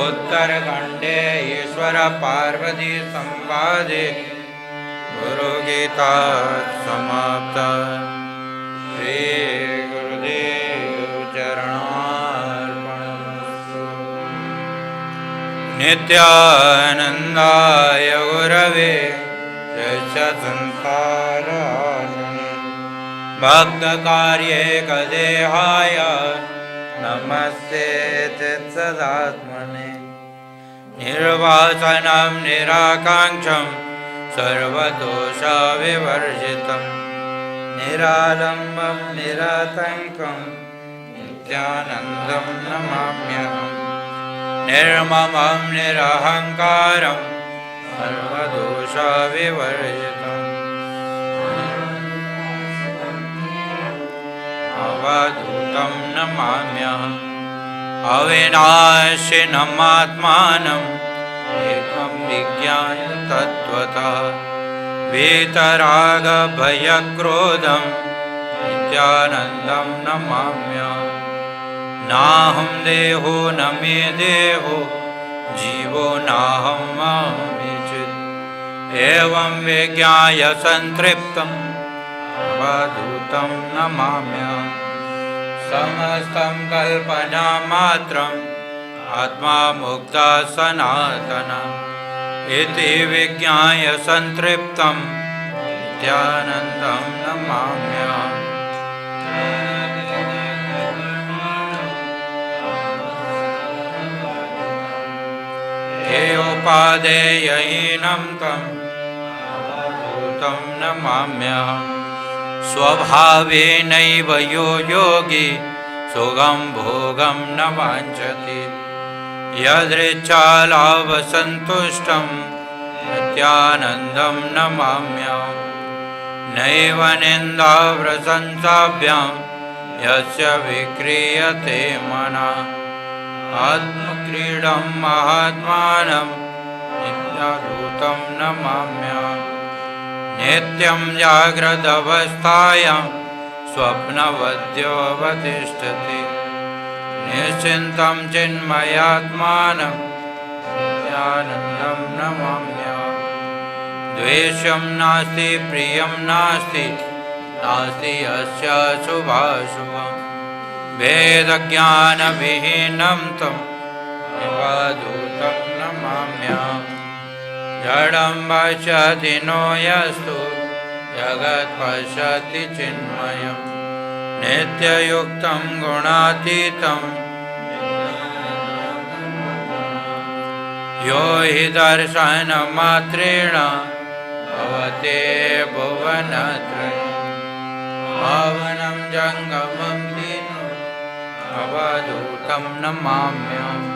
उत्तरखण्डे ईश्वरपार्वती संवादे गुरुगीता समाप्ता। श्रीगुरुदेव चरणार्पणमस्तु। नित्यानन्दाय गुरवे संसारासने भक्तकार्ये कदेहाय नमस्ते चित्सदात्मने निर्वासनं निराकाङ्क्षं सर्वदोषविवर्जितं निरालम्बं निरातङ्कं नित्यानन्दं नमाम्यहम् निर्ममं निरहङ्कारं सर्वदोषविवर्जितम् अवधूतं नमाम्यहम् अविनाशिनमात्मानम् एकं विज्ञाय तत्त्वतः वीतरागभयक्रोधं नित्यानन्दं नमाम्यहम् नाहं देहो न मे देहो जीवो नाहं मामेचित् एवं विज्ञाय संतृप्तम् अवधूतं नमाम्यहम् समस्तं कल्पनामात्रम् आत्मा मुक्ता सनातना इति विज्ञाय संतृप्तं नित्यानन्दं नमाम्यहम् हेयोपादेयहीनं तं अवधूतं नमाम्यहम् स्वभावेनैव यो योगी सुखं भोगं न वाञ्छति यदृच्छालाभसन्तुष्टं नित्यानन्दं नमाम्यहम् नैव निन्दाप्रशंसाभ्यां यस्य विक्रियते मनः आत्मक्रीडं महात्मानं नित्याधूतं नमाम्यहम् नित्यं जाग्रदवस्थायां स्वप्नवद्योऽवतिष्ठति निश्चिन्तं चिन्मयात्मानं नित्यानन्दं नमाम्यहम् द्वेषं नास्ति प्रियं नास्ति नास्ति यस्य शुभाशुभं वेदज्ञानविहीनं तं अवधूतं नमाम्यहम् जडं पश्यति नो यस्तु जगत् पश्यति चिन्मयम् नित्ययुक्तं गुणातीतं यो हि दर्शनमात्रेण भवते भुवनत्रयम् पावनं जङ्गमं दीनम् अवधूतं नमाम्यहम्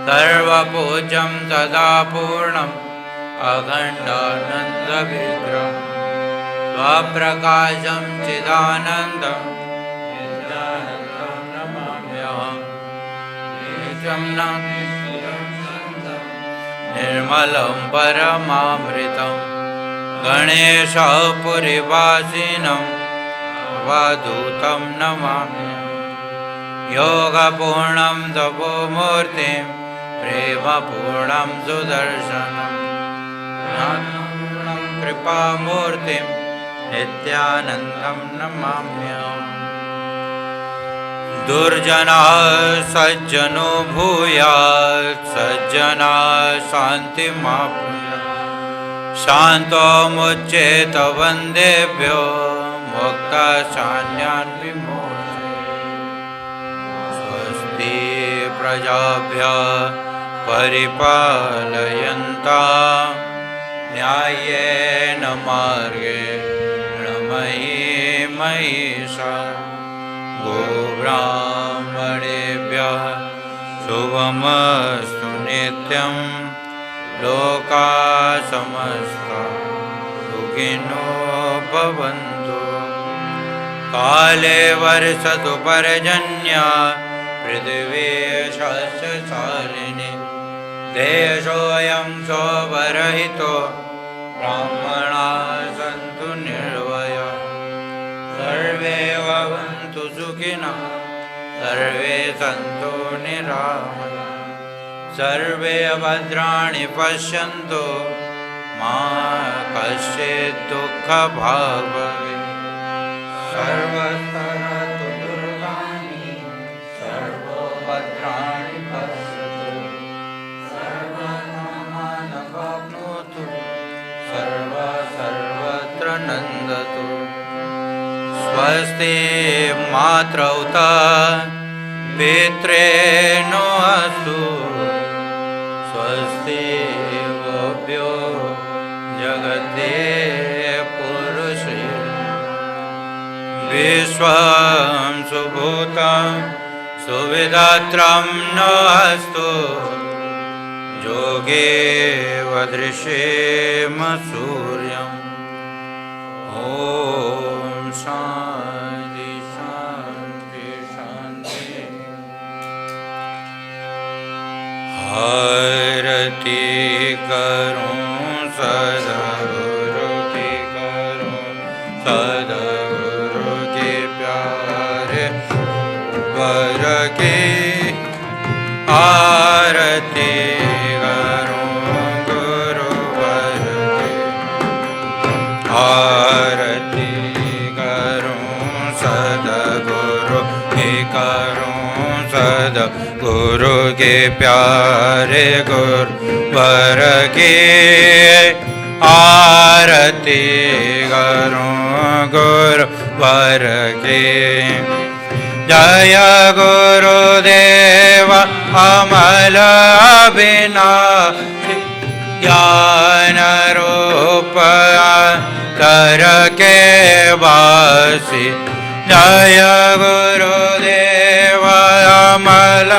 सर्वपूज्यं सदा पूर्णम् अखण्डानन्दविग्रहम् स्वप्रकाशं चिदानन्दं नित्यानन्दं नमाम्यहम् नित्यं निर्मलं परमामृतं गणेशः पुरीवासिनम् अवधूतं नमाम्यहम् योगपूर्णं तपोमूर्तिं प्रेमपूर्णं सुदर्शनं ज्ञानपूर्णं कृपामूर्तिं नित्यानन्दं नमाम्यहम्। दुर्जनाः सज्जनो भूयात् सज्जनाः शान्तिमाप्नुयात् शान्तो मुच्येत वन्देभ्यो मुक्तशान्यान् विमोचयेत्। स्वस्ति प्रजाभ्यः परिपालयन्तां न्याय्येन मार्गेण महीं महिषाः गोब्राह्मणेभ्यः शुभमस्तु नित्यं लोकाः समस्ताः सुखिनो भवन्तु। काले वर्षतु पर्जन्यः पृथिवी शस्यशालिनी देशोऽयं शोभरहितो ब्राह्मणाः सन्तु निर्भयाः सर्वे भवन्तु सुखिनः सर्वे सन्तु निरामयाः सर्वे भद्राणि पश्यन्तु मा कश्चित् दुःखभाग् भवेत्। सर्वत्र दुर्गाणि सर्वभद्राणि पश्यन्तु सर्वकामानवाप्नोतु सर्वत्र नन्दतु। स्वस्ति मातरौ पित्रेणो अस्तु स्वस्ति गोभ्यो जगते पुरुषे विश्वं सुभूतं सुविधात्रं नो अस्तु योगे वदृशेम सूर्यम्। ॐ शान्ति शान्ति शान्ति। आरती करूं सद्गुरु की करूं सद्गुरु के प्यारे वर की आरती करूं गुरुवर की आरती सद्गुरु की करूं सद्गुरु के प्यारे गुरुवर की आरती करूं गुरुवर की। जय गुरुदेव अमल अविनाशी ज्ञान रूप कर के वासी जय गुरुदेव अमल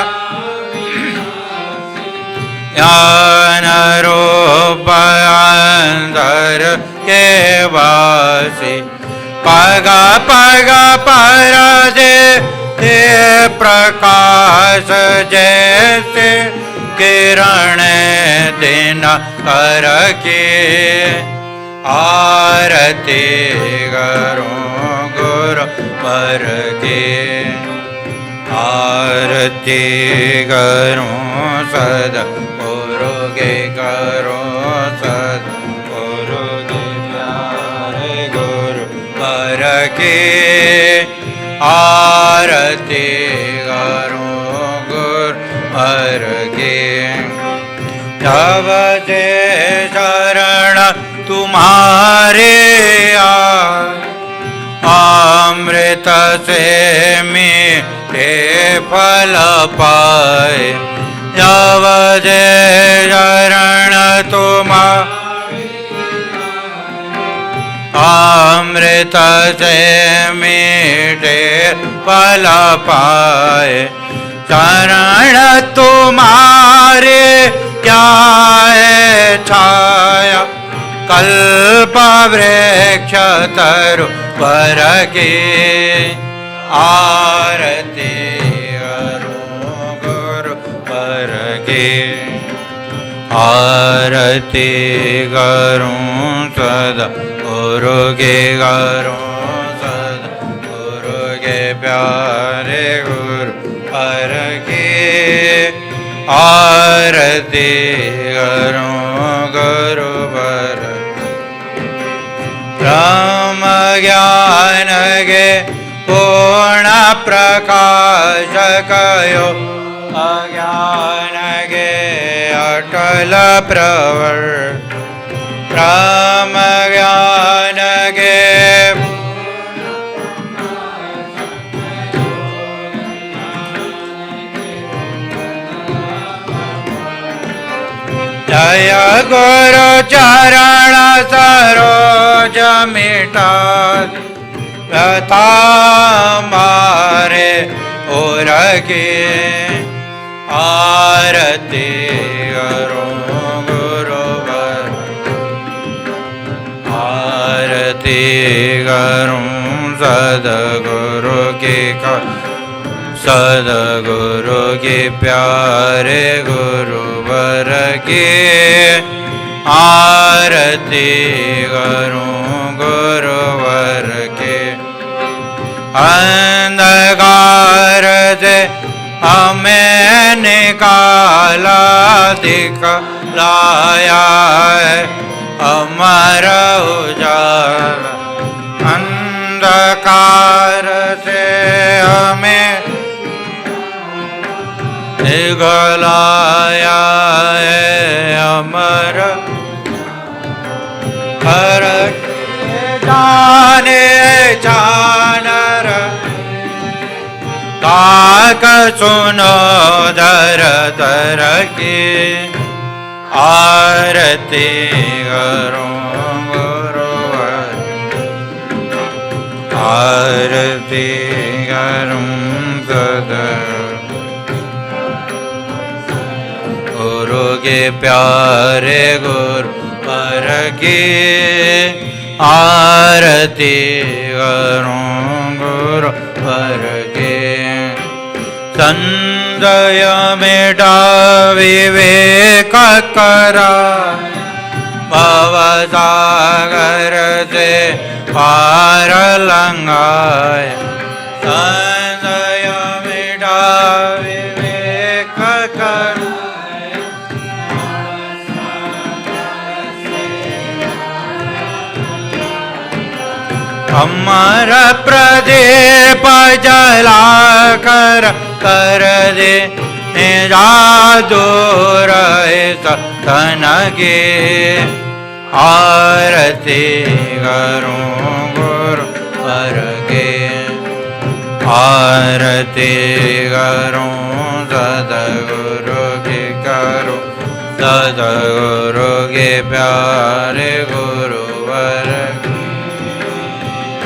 ज्ञान रूप अंतर के वासी पग पग पर दे प्रकाश जैसे किरण दिन कर के आरती करूं गुरुवर की आरती करूं सद्गुरु के करूं सद्गुरु के प्यारे गुरुवर की आरती करूं गुरुवर की। जब से शरण तुम्हारे अमृत से मीठे फल पाए जब से शरण तुम्हारे अमृत से मीठे फल पाए शरण तुम्हारे क्या है छाया कल्प वृक्ष तरु पर की आरती करूं गुरुवर की आरती करूं सद्गुरु के करूं सद्गुरु के प्यारे गुरुवर की आरती करूं गुरुवर ब्रह्म ज्ञान के पूर्ण प्रकाश कयो अज्ञान के अटल प्रवर ब्रह्म ज्ञान के जय गुरु चरण सरोज मिटा व्यथा मारे और के आरती करूं गुरुवर आरती करूं सद्गुरु के सद्गुरु के प्यारे गुरुवर के आरती करूं गुरुवर के अंधकार से हमें निकाला दिखलाया है हमारा उजाला अंधकार से हमें निकलाया है हमारा हर जाने जानर ताक सुनो दर दर की आरती करूं गुरुवर आरती करूं गुरु के प्यारे गुरुवर की आरती करूं गुरुवर के संदय मेटा विवेक करा भवसागर से पार लंघाय संदय मेटा विवेक करा अमर प्रदीप जला कर दे जादूर तन के आरती करूं गुरुवर के आरती करूं सद्गुरु के करूं सद्गुरु के प्यारे गुरुवर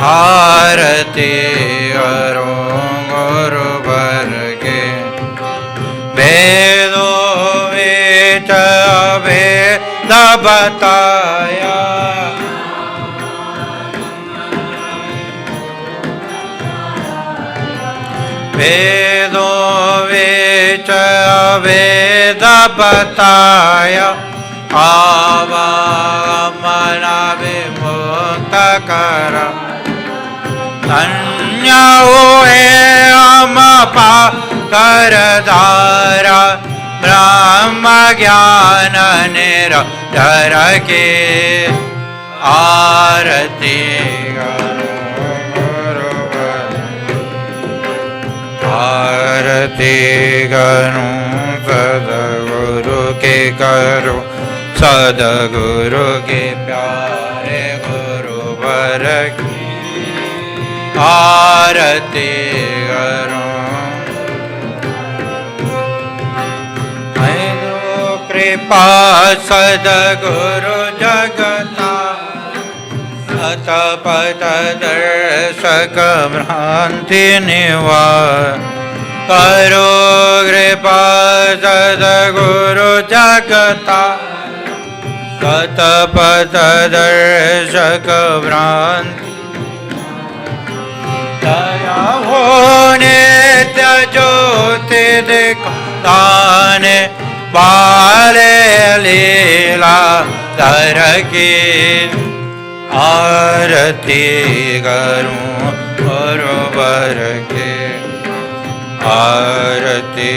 आरती करूं गुरुवर के वेदो वेद वेद बताया वेदो वेद वेद बताया आवागमन विमुक्त कर धन्य हुए हम पाकर धारा ब्रह्म ज्ञान निरंतर के आरती करूं गुरुवर आरती करूं सद्गुरु के करूं सद्गुरु के प्यारे गुरुवर की आरती करूं कृपा सद्गुरु जगता अतपत दर्शक भ्रांति निवार करो कृपा सद्गुरु जगता अतपत दर्शक भ्रांति दया हो नित्य ज्योति दिखाने बाले लीला धर की आरती करूं गुरुवर के आरती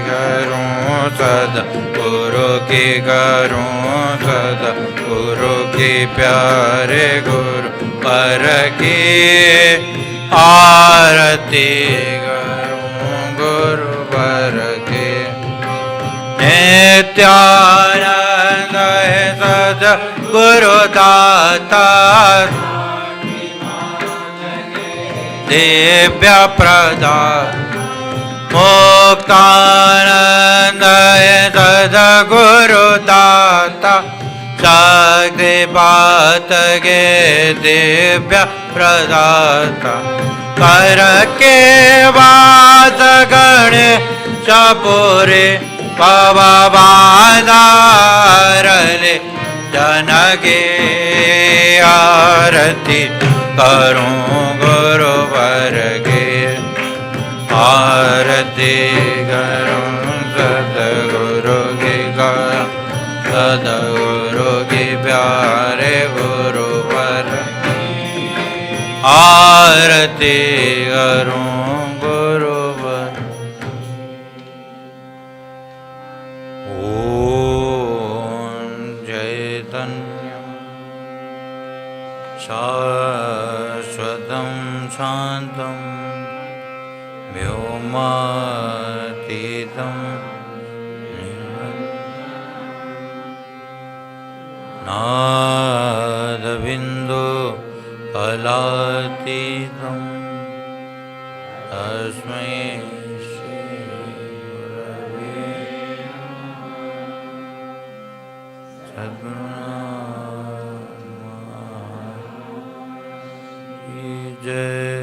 करूं सद्गुरु की करूं, सद्गुरु की प्यारे गुरु पर की आरती करूं, गुरु पर की। नित्यानंद है सद्गुरु दाता, दिव्य प्रदान। मुक्तानंद है सद्गुरु दाता, शक्ति पात के दिव्य प्रदाता। कर के वास गणेश पुरे पवबाधारले, जन के आरती करूं, गुरु वर के आरती करूं, सद्गुरु की करूं, सद्गुरु की प्यारे गुरु वर आरती करूं, गुरु वर। ओम चैतन्यं शाश्वतं शान्तं व्योमातीतं नादबिन्दु फलातीतं, तस्मै श्री गुरवे सद्गुरुनाथ की जय।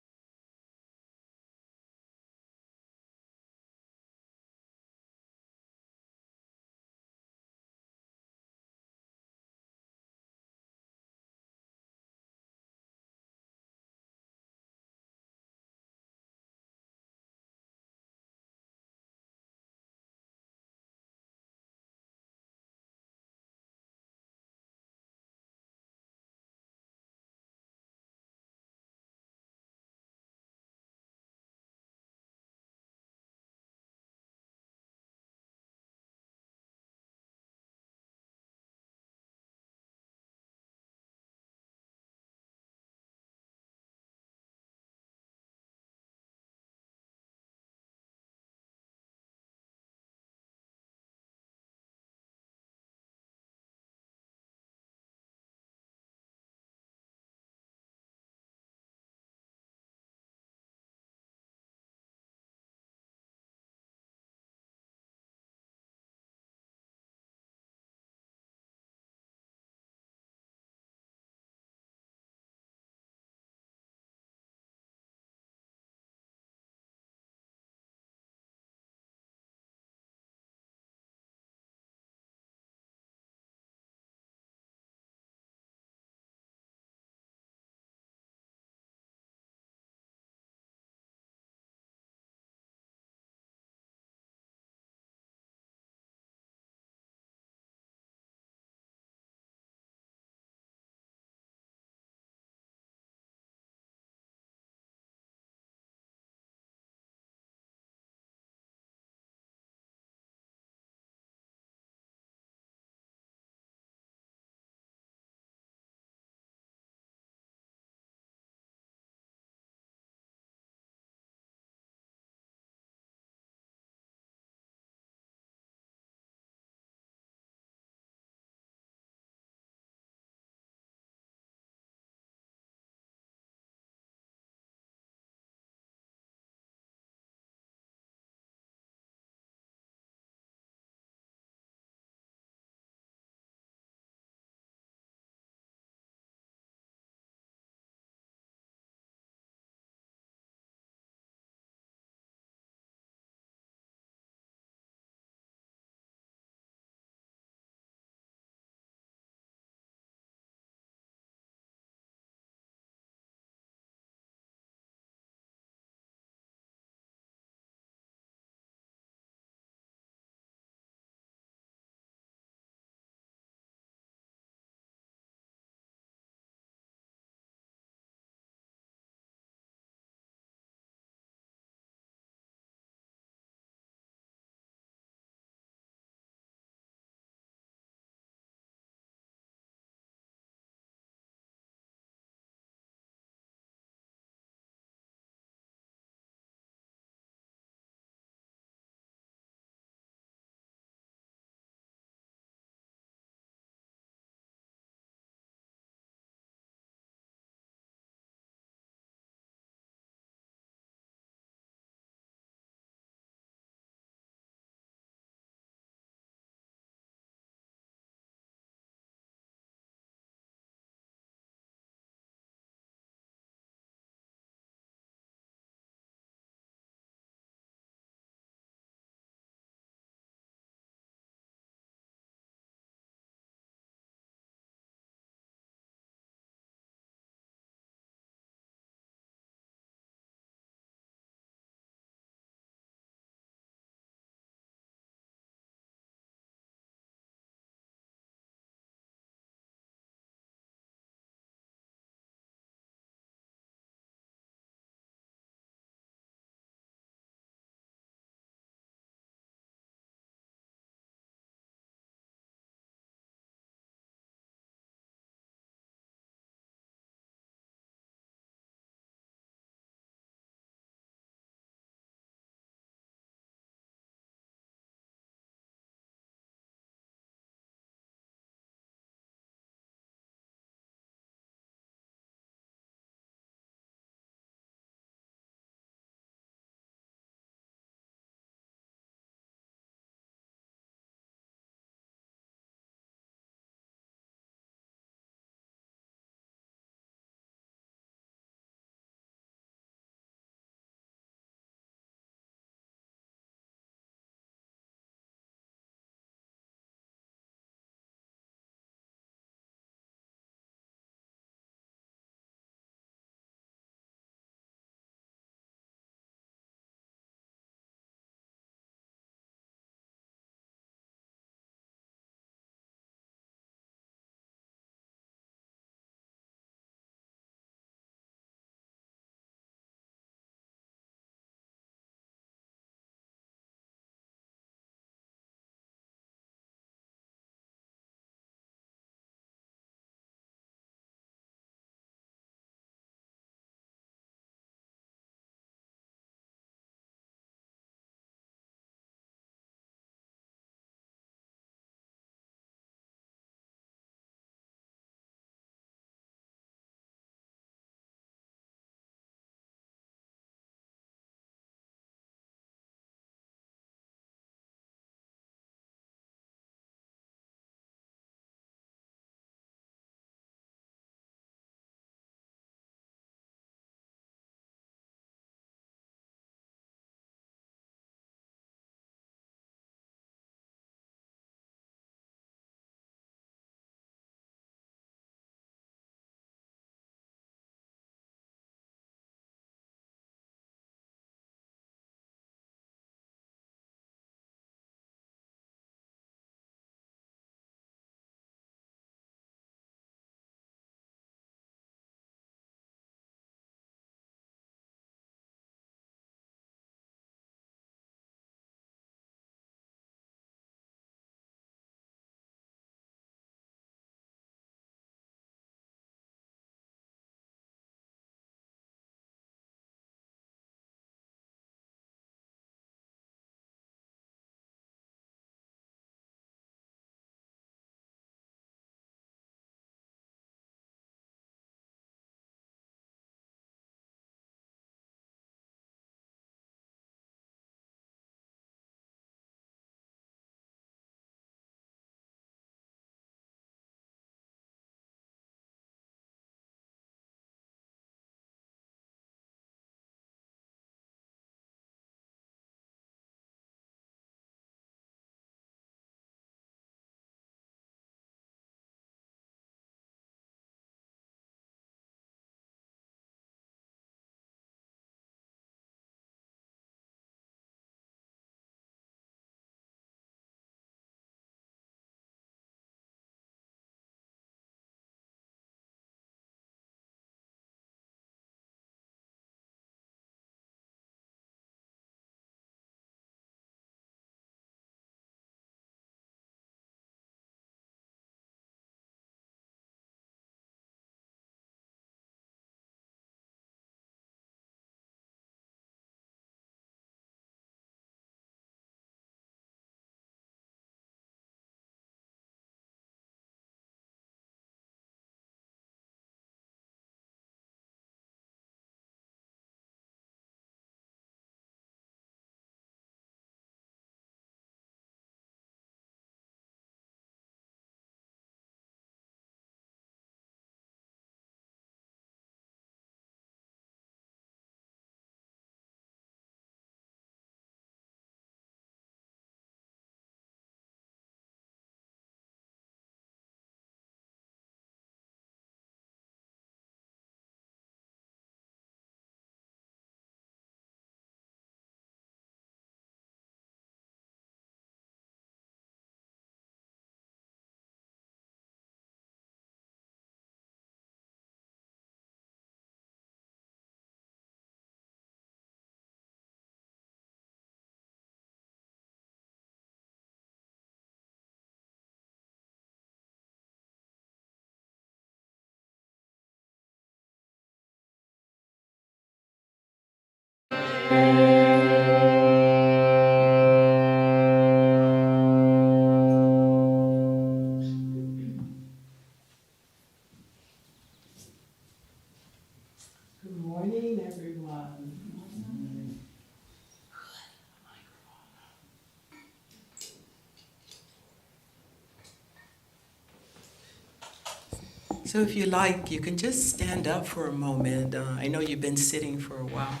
So if you like, you can just stand up for a moment. I know you've been sitting for a while.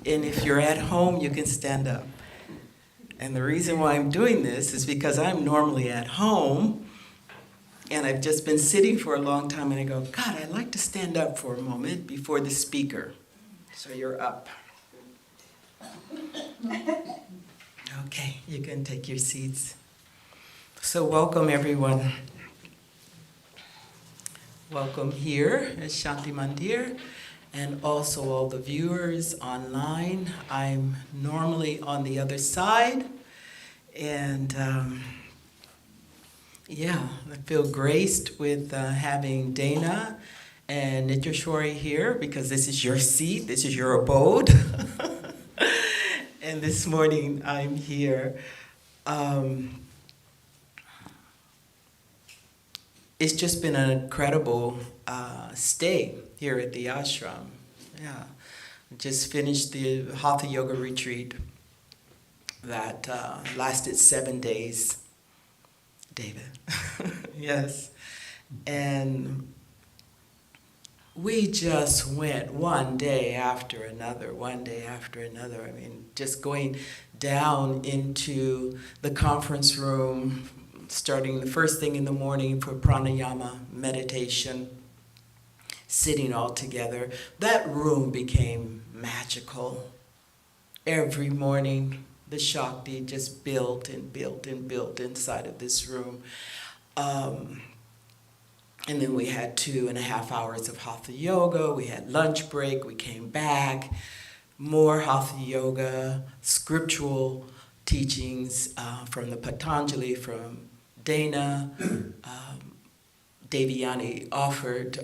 And if you're at home, you can stand up. And the reason why I'm doing this is because I'm normally at home, and I've just been sitting for a long time, and I go, God, I'd like to stand up for a moment before the speaker. So you're up. Okay, you can take your seats. So welcome, everyone. Welcome here at Shanti Mandir, and also all the viewers online. I'm normally on the other side, and I feel graced with having Dana and Nityashwari here, because this is your seat, this is your abode. And this morning I'm here. It's just been an incredible stay here at the ashram. Yeah, just finished the Hatha Yoga retreat that lasted 7 days. David, yes, and we just went one day after another. I mean, just going down into the conference room, starting the first thing in the morning for pranayama, meditation, sitting all together. That room became magical. Every morning, the Shakti just built and built and built inside of this room. And then we had 2.5 hours of Hatha Yoga. We had lunch break. We came back. More Hatha Yoga, scriptural teachings from the Patanjali, from Dana. Devyani offered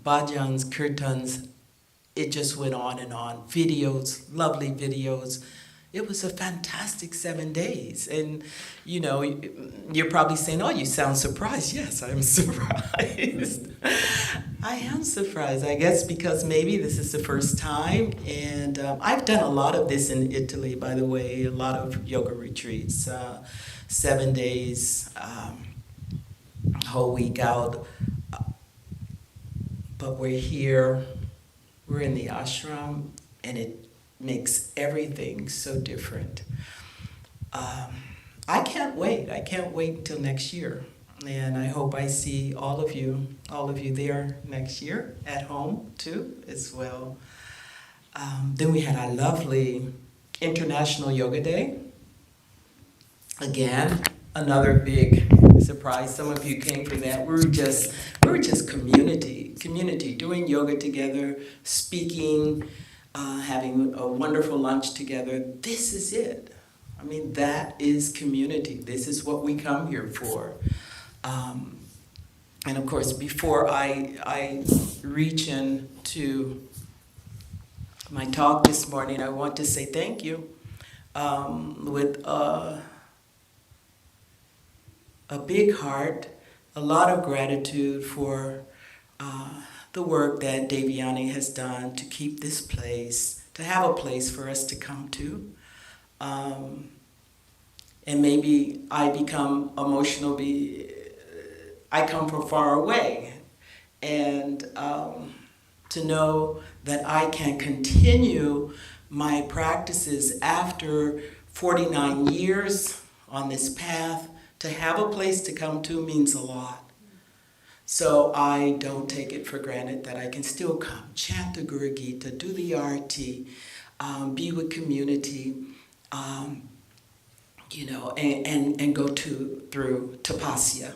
bhajans, kirtans. It just went on and on. Videos, lovely videos. It was a fantastic 7 days. And, you know, you're probably saying, oh, you sound surprised. Yes, I'm surprised. I am surprised, I guess, because maybe this is the first time. And I've done a lot of this in Italy, by the way, a lot of yoga retreats, 7 days, whole week out. But we're here, we're in the ashram, and it makes everything so different. I can't wait until next year. And I hope I see all of you there next year, at home too, as well. Then we had a lovely International Yoga Day. Again, another big surprise. Some of you came from that. We were just community, doing yoga together, speaking, having a wonderful lunch together. This is it. I mean, that is community. This is what we come here for. And of course, before I reach into my talk this morning, I want to say thank you with a big heart, a lot of gratitude for the work that Devyani has done to keep this place, to have a place for us to come to. And maybe I become emotional, I come from far away. And to know that I can continue my practices after 49 years on this path, to have a place to come to means a lot. So I don't take it for granted that I can still come, chant the Guru Gita, do the arati, be with community, and go through tapasya.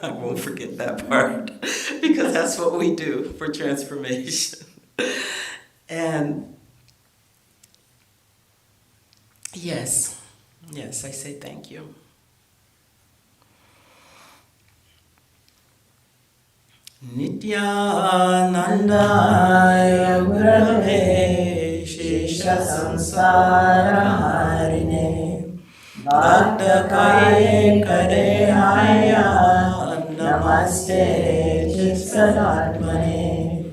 I won't forget that part, because that's what we do for transformation. And yes, I say thank you. Nityanandaya Gurave Shesha Samsara Harine Bhaktakaye Karehaya Namaste Chitsadatmane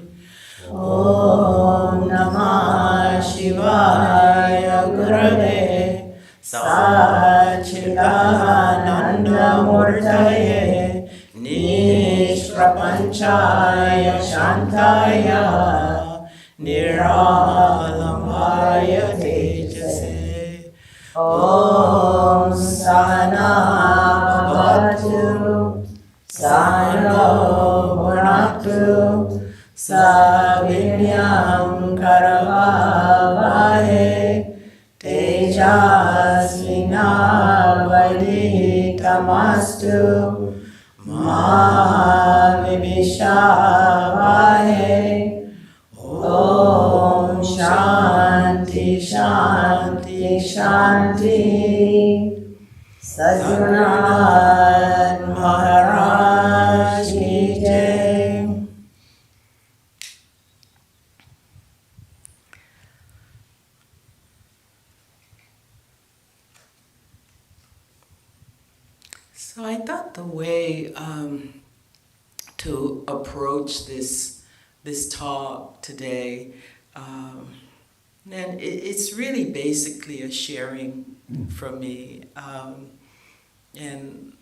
Om Namah Shivaya Gurave Sachidananda Murtaye Anuchaya Shantaya Niralambaya Tejase Om Sana Bhavatu Sano Bhunatu Savinyam Karavavahe Tejasvinavaditamastu Ma Vimishavahe Om Shanti Shanti Shanti Sajunat Maharaj Ki Jai. So I thought the way to approach this talk today, and it's really basically a sharing from me. And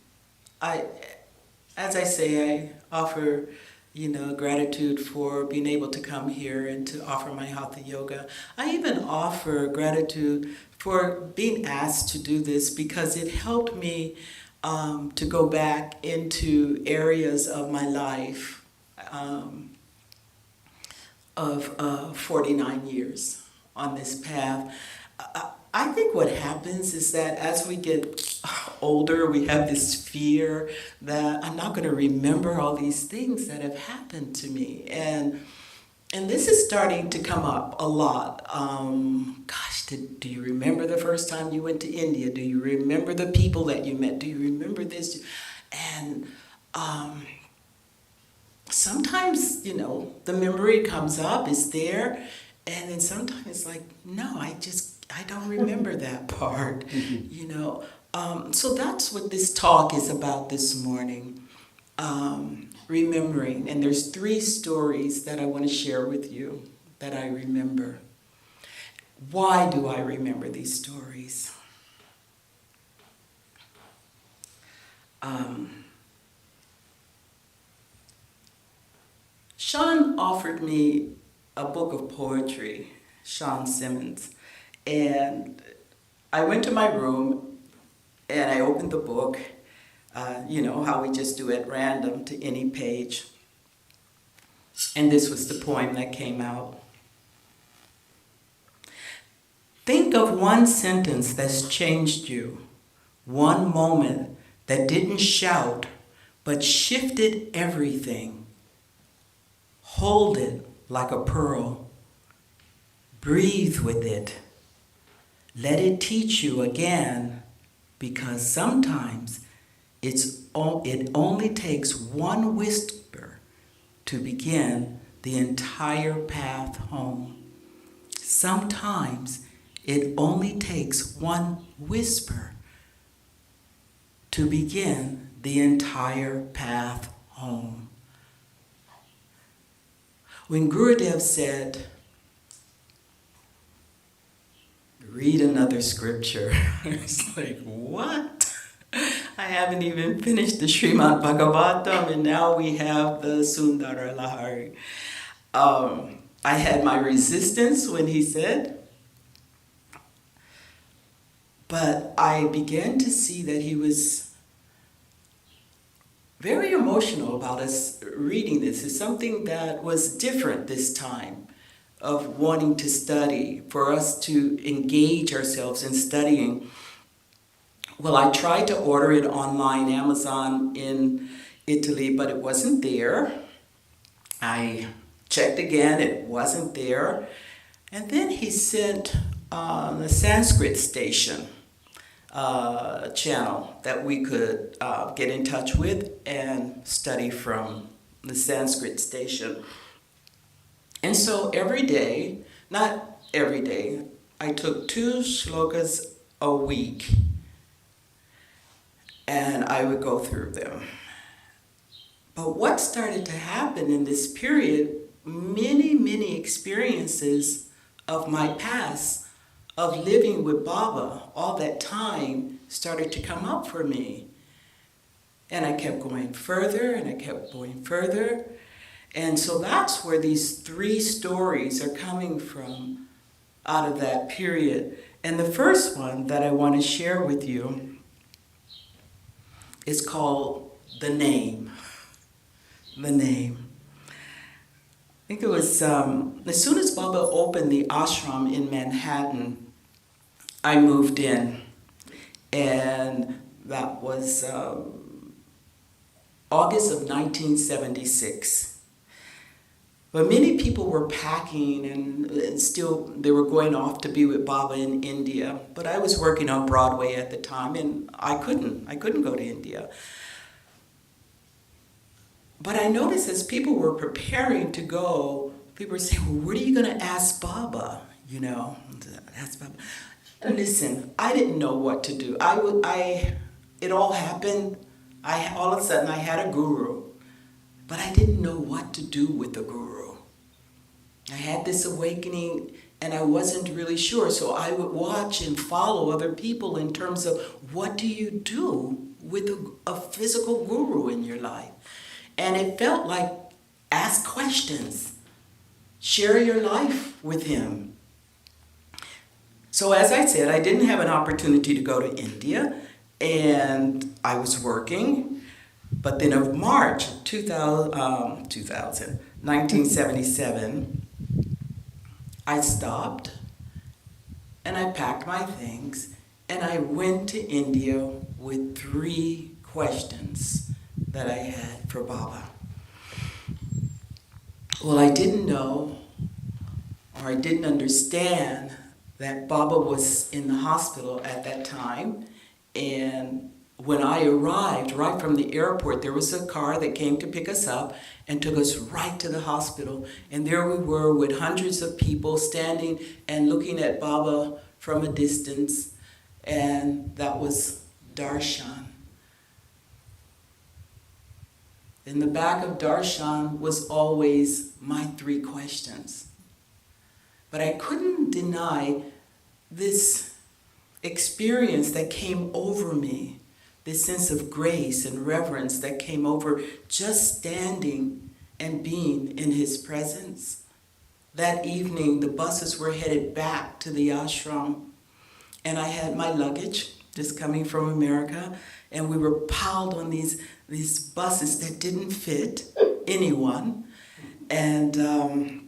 as I say, I offer, gratitude for being able to come here and to offer my Hatha Yoga. I even offer gratitude for being asked to do this because it helped me to go back into areas of my life of 49 years on this path. I think what happens is that as we get older, we have this fear that I'm not going to remember all these things that have happened to me. And this is starting to come up a lot. Do you remember the first time you went to India? Do you remember the people that you met? Do you remember this? And sometimes, the memory comes up, it's there, and then sometimes it's like, no, I don't remember that part, So that's what this talk is about this morning, remembering. And there's 3 stories that I want to share with you that I remember. Why do I remember these stories? Sean offered me a book of poetry, Sean Simmons, and I went to my room and I opened the book, how we just do at random to any page, and this was the poem that came out. Think of one sentence that's changed you, one moment that didn't shout but shifted everything. Hold it like a pearl. Breathe with it. Let it teach you again, because sometimes it only takes one whisper to begin the entire path home. Sometimes it only takes one whisper to begin the entire path home. When Gurudev said, read another scripture, it's like, what? I haven't even finished the Srimad Bhagavatam, and now we have the Sundara Lahari. I had my resistance when he said, but I began to see that he was very emotional about us reading this. It's something that was different this time, of wanting to study, for us to engage ourselves in studying. Well, I tried to order it online, Amazon in Italy, but it wasn't there. I checked again, it wasn't there. And then he sent the Sanskrit station channel that we could get in touch with and study from the Sanskrit station. And so every day, not every day, I took 2 shlokas a week and I would go through them. But what started to happen in this period, many experiences of my past of living with Baba, all that time started to come up for me. And I kept going further, and I kept going further. And so that's where these 3 stories are coming from out of that period. And the first one that I want to share with you is called The Name. The Name. I think it was, as soon as Baba opened the ashram in Manhattan, I moved in. And that was August of 1976. But many people were packing and still they were going off to be with Baba in India. But I was working on Broadway at the time and I couldn't go to India. But I noticed as people were preparing to go, people were saying, well, what are you going to ask Baba? You know, ask Baba. And listen, I didn't know what to do. It all happened. All of a sudden I had a guru, but I didn't know what to do with the guru. I had this awakening and I wasn't really sure. So I would watch and follow other people in terms of what do you do with a physical guru in your life? And it felt like ask questions, share your life with him. So as I said, I didn't have an opportunity to go to India and I was working. But then of March 1977, I stopped and I packed my things and I went to India with 3 questions that I had for Baba. Well, I didn't know or I didn't understand that Baba was in the hospital at that time. And when I arrived, right from the airport, there was a car that came to pick us up and took us right to the hospital. And there we were with hundreds of people standing and looking at Baba from a distance. And that was darshan. In the back of darshan was always my 3 questions. But I couldn't deny this experience that came over me, this sense of grace and reverence that came over just standing and being in his presence. That evening, the buses were headed back to the ashram, and I had my luggage just coming from America, and we were piled on these buses that didn't fit anyone, and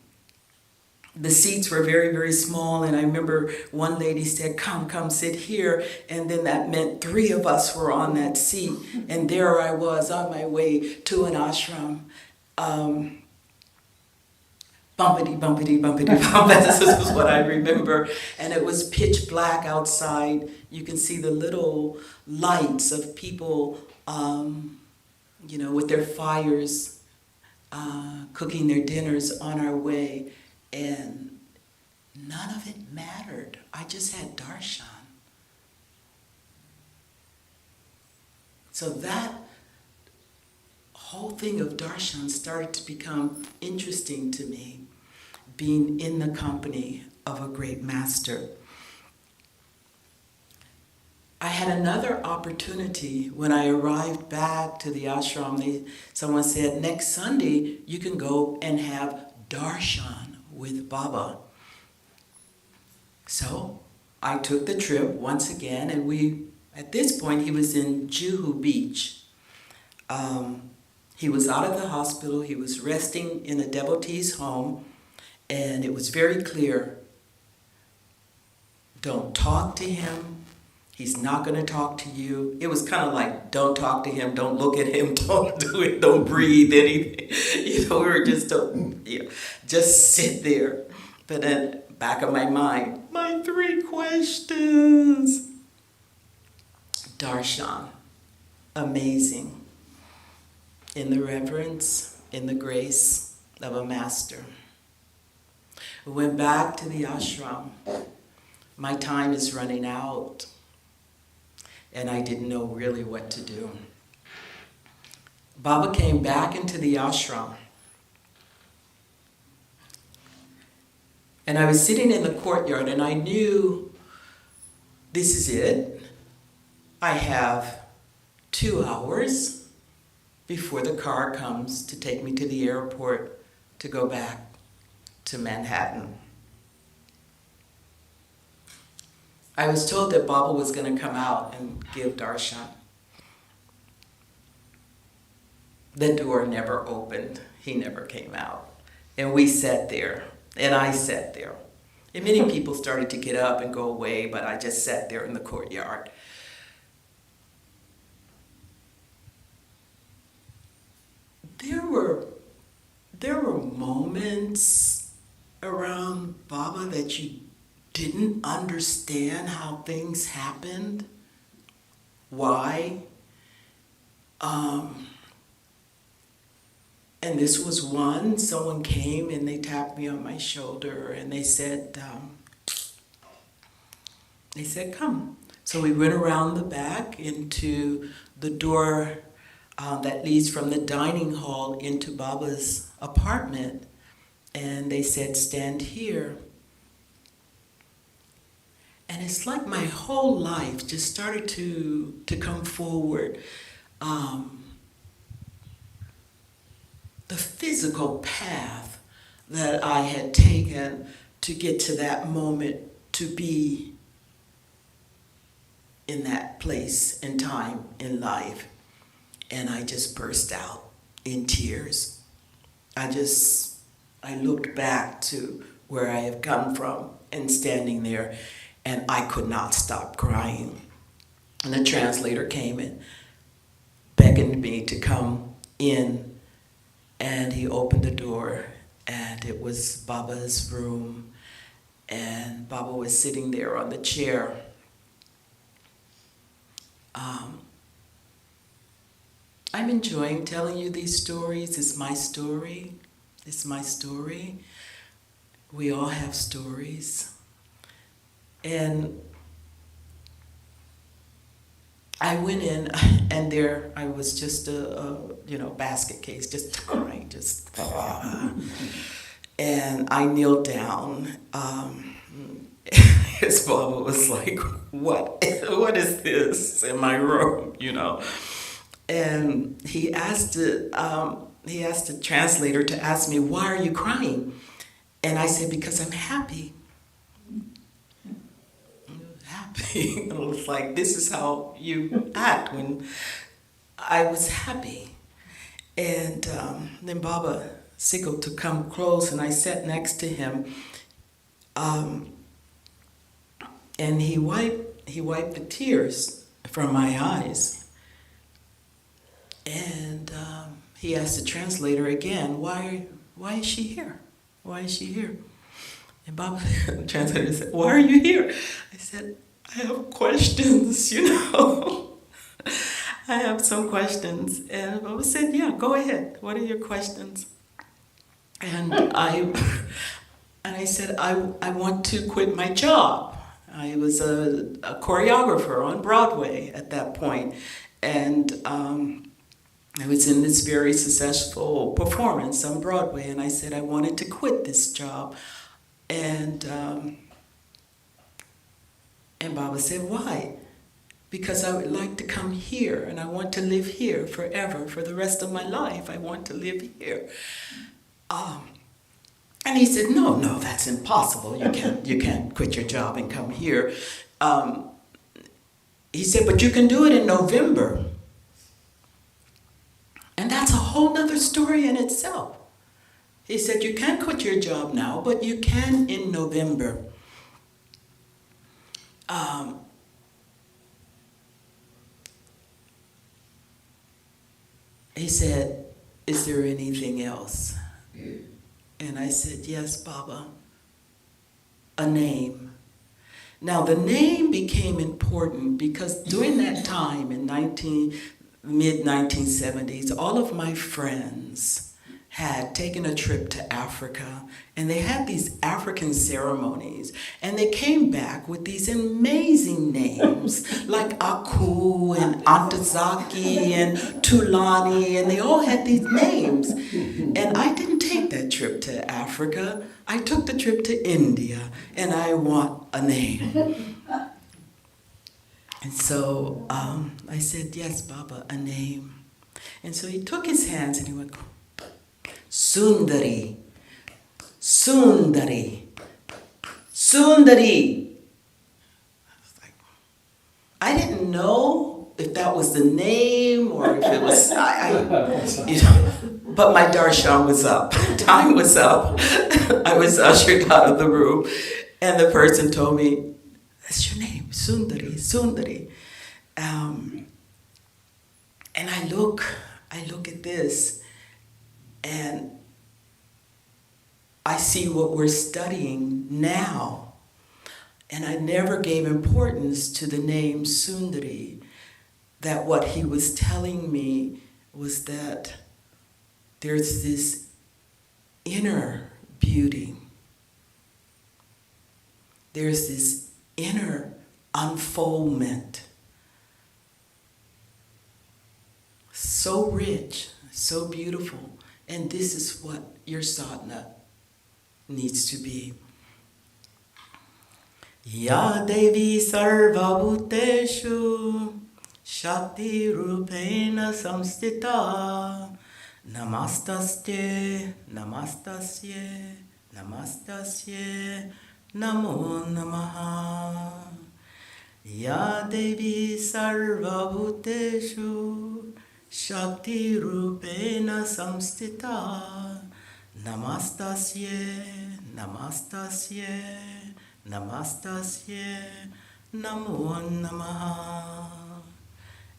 the seats were very, very small, and I remember one lady said, come sit here, and then that meant 3 of us were on that seat, and there I was on my way to an ashram. Bumpity, bumpity, bumpity, bump. This is what I remember. And it was pitch black outside. You can see the little lights of people, with their fires, cooking their dinners on our way. And none of it mattered. I just had darshan. So that whole thing of darshan started to become interesting to me, being in the company of a great master. I had another opportunity when I arrived back to the ashram. Someone said, next Sunday you can go and have darshan with Baba. So I took the trip once again, and at this point he was in Juhu Beach. He was out of the hospital, he was resting in a devotee's home, and it was very clear, don't talk to him, he's not going to talk to you. It was kind of like, don't talk to him, don't look at him, don't do it, don't breathe anything. We were just sit there. But then, back of my mind, my 3 questions. Darshan, amazing. In the reverence, in the grace of a master. We went back to the ashram. My time is running out, and I didn't know really what to do. Baba came back into the ashram, and I was sitting in the courtyard, and I knew this is it. I have 2 hours. before the car comes to take me to the airport to go back to Manhattan. I was told that Baba was going to come out and give darshan. The door never opened. He never came out. And we sat there, and I sat there. And many people started to get up and go away, but I just sat there in the courtyard. There were moments around Baba that you didn't understand how things happened, why. And this was one. Someone came and they tapped me on my shoulder and they said, come. So we went around the back into the door that leads from the dining hall into Baba's apartment. And they said, stand here. And it's like my whole life just started to come forward. The physical path that I had taken to get to that moment, to be in that place and time in life. And I just burst out in tears. I looked back to where I have come from and standing there, and I could not stop crying. And the translator came and beckoned me to come in. And he opened the door, and it was Baba's room, and Baba was sitting there on the chair. I'm enjoying telling you these stories. It's my story. It's my story. We all have stories. And I went in, and there I was just a basket case, just crying, and I kneeled down. His Baba was like, "What is this in my room?" And he asked the translator to ask me, "Why are you crying?" And I said, "Because I'm happy." It was like, this is how you act when I was happy. And then Baba signaled to come close, and I sat next to him. And he wiped the tears from my eyes. And he asked the translator again, why is she here? Why is she here? And Baba, the translator said, "Why are you here?" I said, "I have questions, I have some questions." And Baba said, "Yeah, go ahead. What are your questions?" And I said, I want to quit my job. I was a choreographer on Broadway at that point. And I was in this very successful performance on Broadway. And I said I wanted to quit this job. And Baba said, "Why?" "Because I would like to come here, and I want to live here forever, for the rest of my life. I want to live here." And he said, No, that's impossible. You can't quit your job and come here. He said, "But you can do it in November." And that's a whole other story in itself. He said, "You can't quit your job now, but you can in November." He said, "Is there anything else?" And I said, "Yes, Baba, a name." Now, the name became important because during that time in mid-1970s, all of my friends had taken a trip to Africa, and they had these African ceremonies, and they came back with these amazing names like Aku and Antazaki and Tulani, and they all had these names. And I didn't take that trip to Africa. I took the trip to India, and I want a name. And so I said, "Yes, Baba, a name." And so he took his hands and he went, Sundari, Sundari, Sundari. I didn't know if that was the name or if it was, but my darshan was up. Time was up. I was ushered out of the room, and the person told me, "That's your name, Sundari, Sundari." And I look at this, and I see what we're studying now. And I never gave importance to the name Sundari, that what he was telling me was that there's this inner beauty. There's this inner unfoldment. So rich, so beautiful. And this is what your sadhana needs to be. Ya Devi Sarva Bhuteshu Shakti Rupena Samstita Namastasye Namastasye Namastasye Namo Namaha. Ya Devi Sarva Bhuteshu Shakti Rupena Samstita Namastasye Namastasye Namastasye Namo Namaha.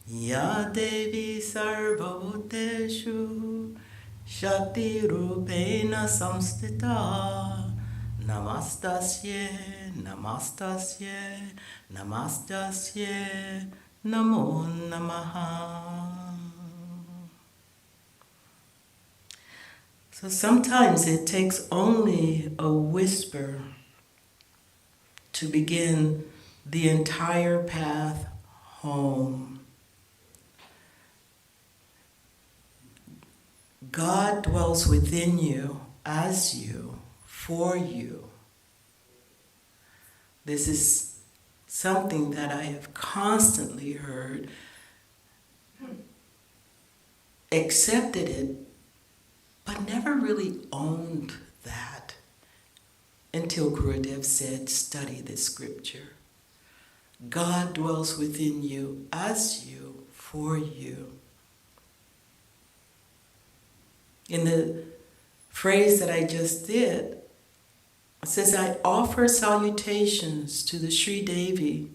Ya Devi Sarvabhuteshu Shakti Rupena Samstita Namastasye Namastasye Namastasye Namo Namaha. So sometimes it takes only a whisper to begin the entire path home. God dwells within you, as you, for you. This is something that I have constantly heard, accepted it, but never really owned that until Gurudev said, study this scripture. God dwells within you, as you, for you. In the phrase that I just did, it says, I offer salutations to the Sri Devi,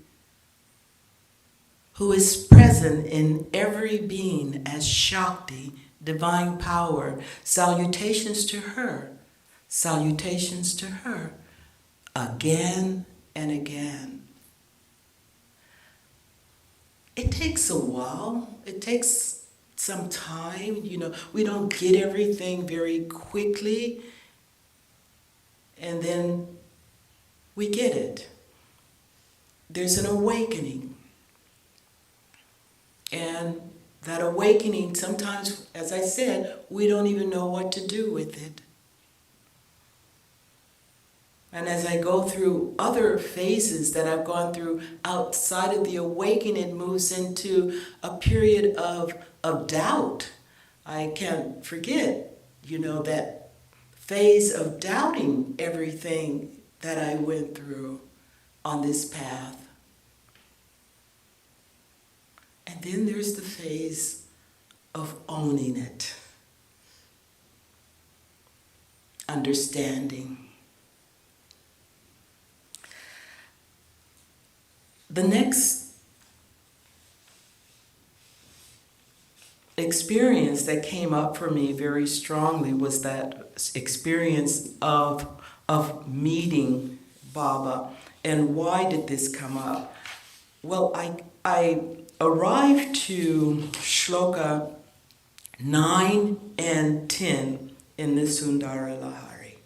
who is present in every being as Shakti, divine power. Salutations to her. Salutations to her. Again and again. It takes a while. It takes some time. We don't get everything very quickly. And then we get it. There's an awakening. And that awakening, sometimes, as I said, we don't even know what to do with it. And as I go through other phases that I've gone through outside of the awakening, it moves into a period of doubt. I can't forget, that phase of doubting everything that I went through on this path. And then there's the phase of owning it, understanding. The next experience that came up for me very strongly was that experience of meeting Baba. And why did this come up? Well, I arrived to shloka 9 and 10 in the Sundara Lahari.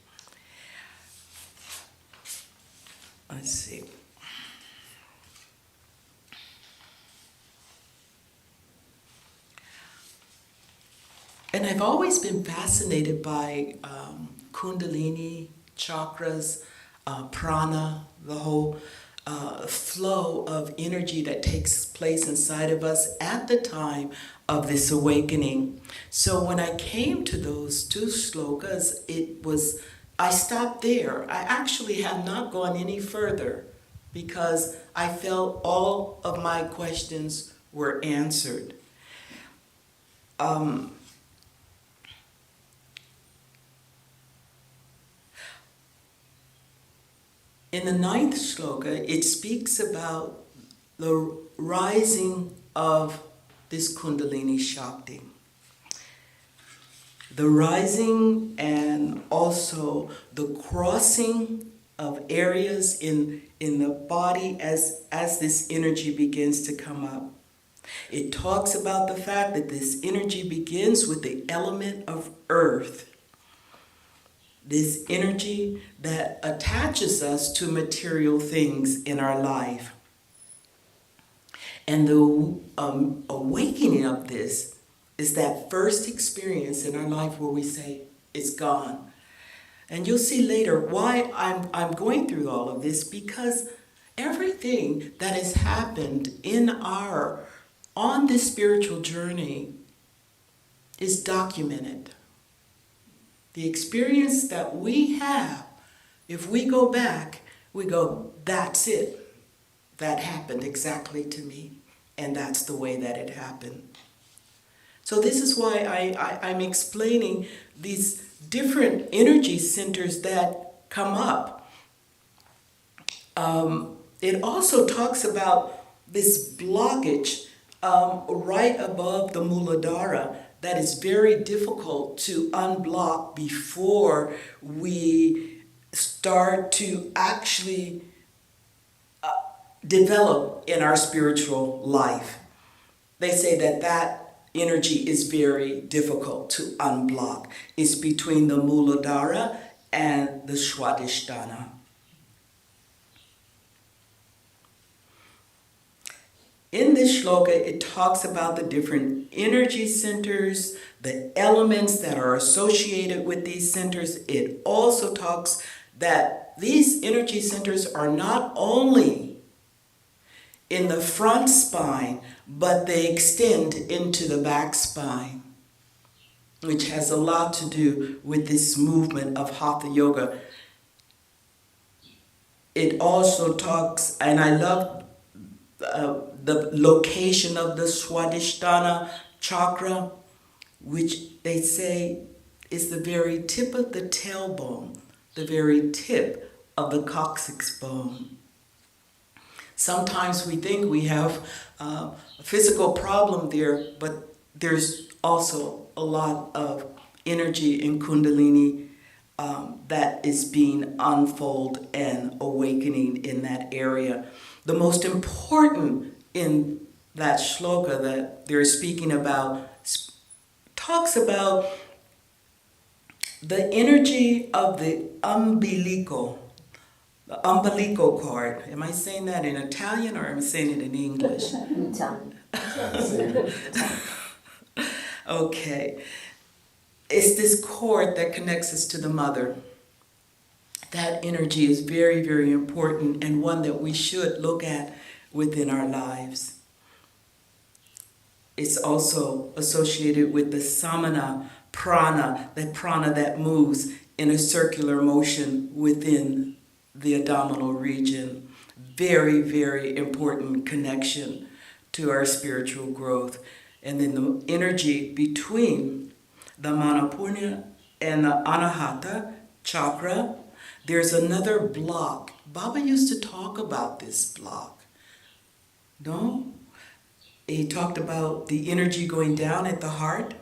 Let's see. And I've always been fascinated by Kundalini, chakras, prana, the whole flow of energy that takes place inside of us at the time of this awakening. So when I came to those two shlokas, I stopped there. I actually have not gone any further because I felt all of my questions were answered. In the 9th shloka, it speaks about the rising of this Kundalini Shakti. The rising and also the crossing of areas in the body as this energy begins to come up. It talks about the fact that this energy begins with the element of earth. This energy that attaches us to material things in our life. And the awakening of this is that first experience in our life where we say, it's gone. And you'll see later why I'm going through all of this, because everything that has happened on this spiritual journey is documented. The experience that we have, if we go back, we go, that's it. That happened exactly to me. And that's the way that it happened. So this is why I'm explaining these different energy centers that come up. It also talks about this blockage right above the Muladhara that is very difficult to unblock before we start to actually develop in our spiritual life. They say that energy is very difficult to unblock. It's between the Muladhara and the Swadhisthana. In this shloka, it talks about the different energy centers, the elements that are associated with these centers. It also talks that these energy centers are not only in the front spine, but they extend into the back spine, which has a lot to do with this movement of Hatha Yoga. It also talks, and I love the location of the Swadhisthana chakra, which they say is the very tip of the tailbone, the very tip of the coccyx bone. Sometimes we think we have a physical problem there, but there's also a lot of energy in Kundalini that is being unfolded and awakening in that area. The most important in that shloka that they're speaking about talks about the energy of the umbilical cord. Am I saying that in Italian or am I saying it in English? Okay. It's this cord that connects us to the mother. That energy is very, very important and one that we should look at within our lives. It's also associated with the samana prana, the prana that moves in a circular motion within the abdominal region. Very, very important connection to our spiritual growth. And then the energy between the Manipura and the Anahata chakra, there's another block. Baba used to talk about this block. No? He talked about the energy going down at the heart,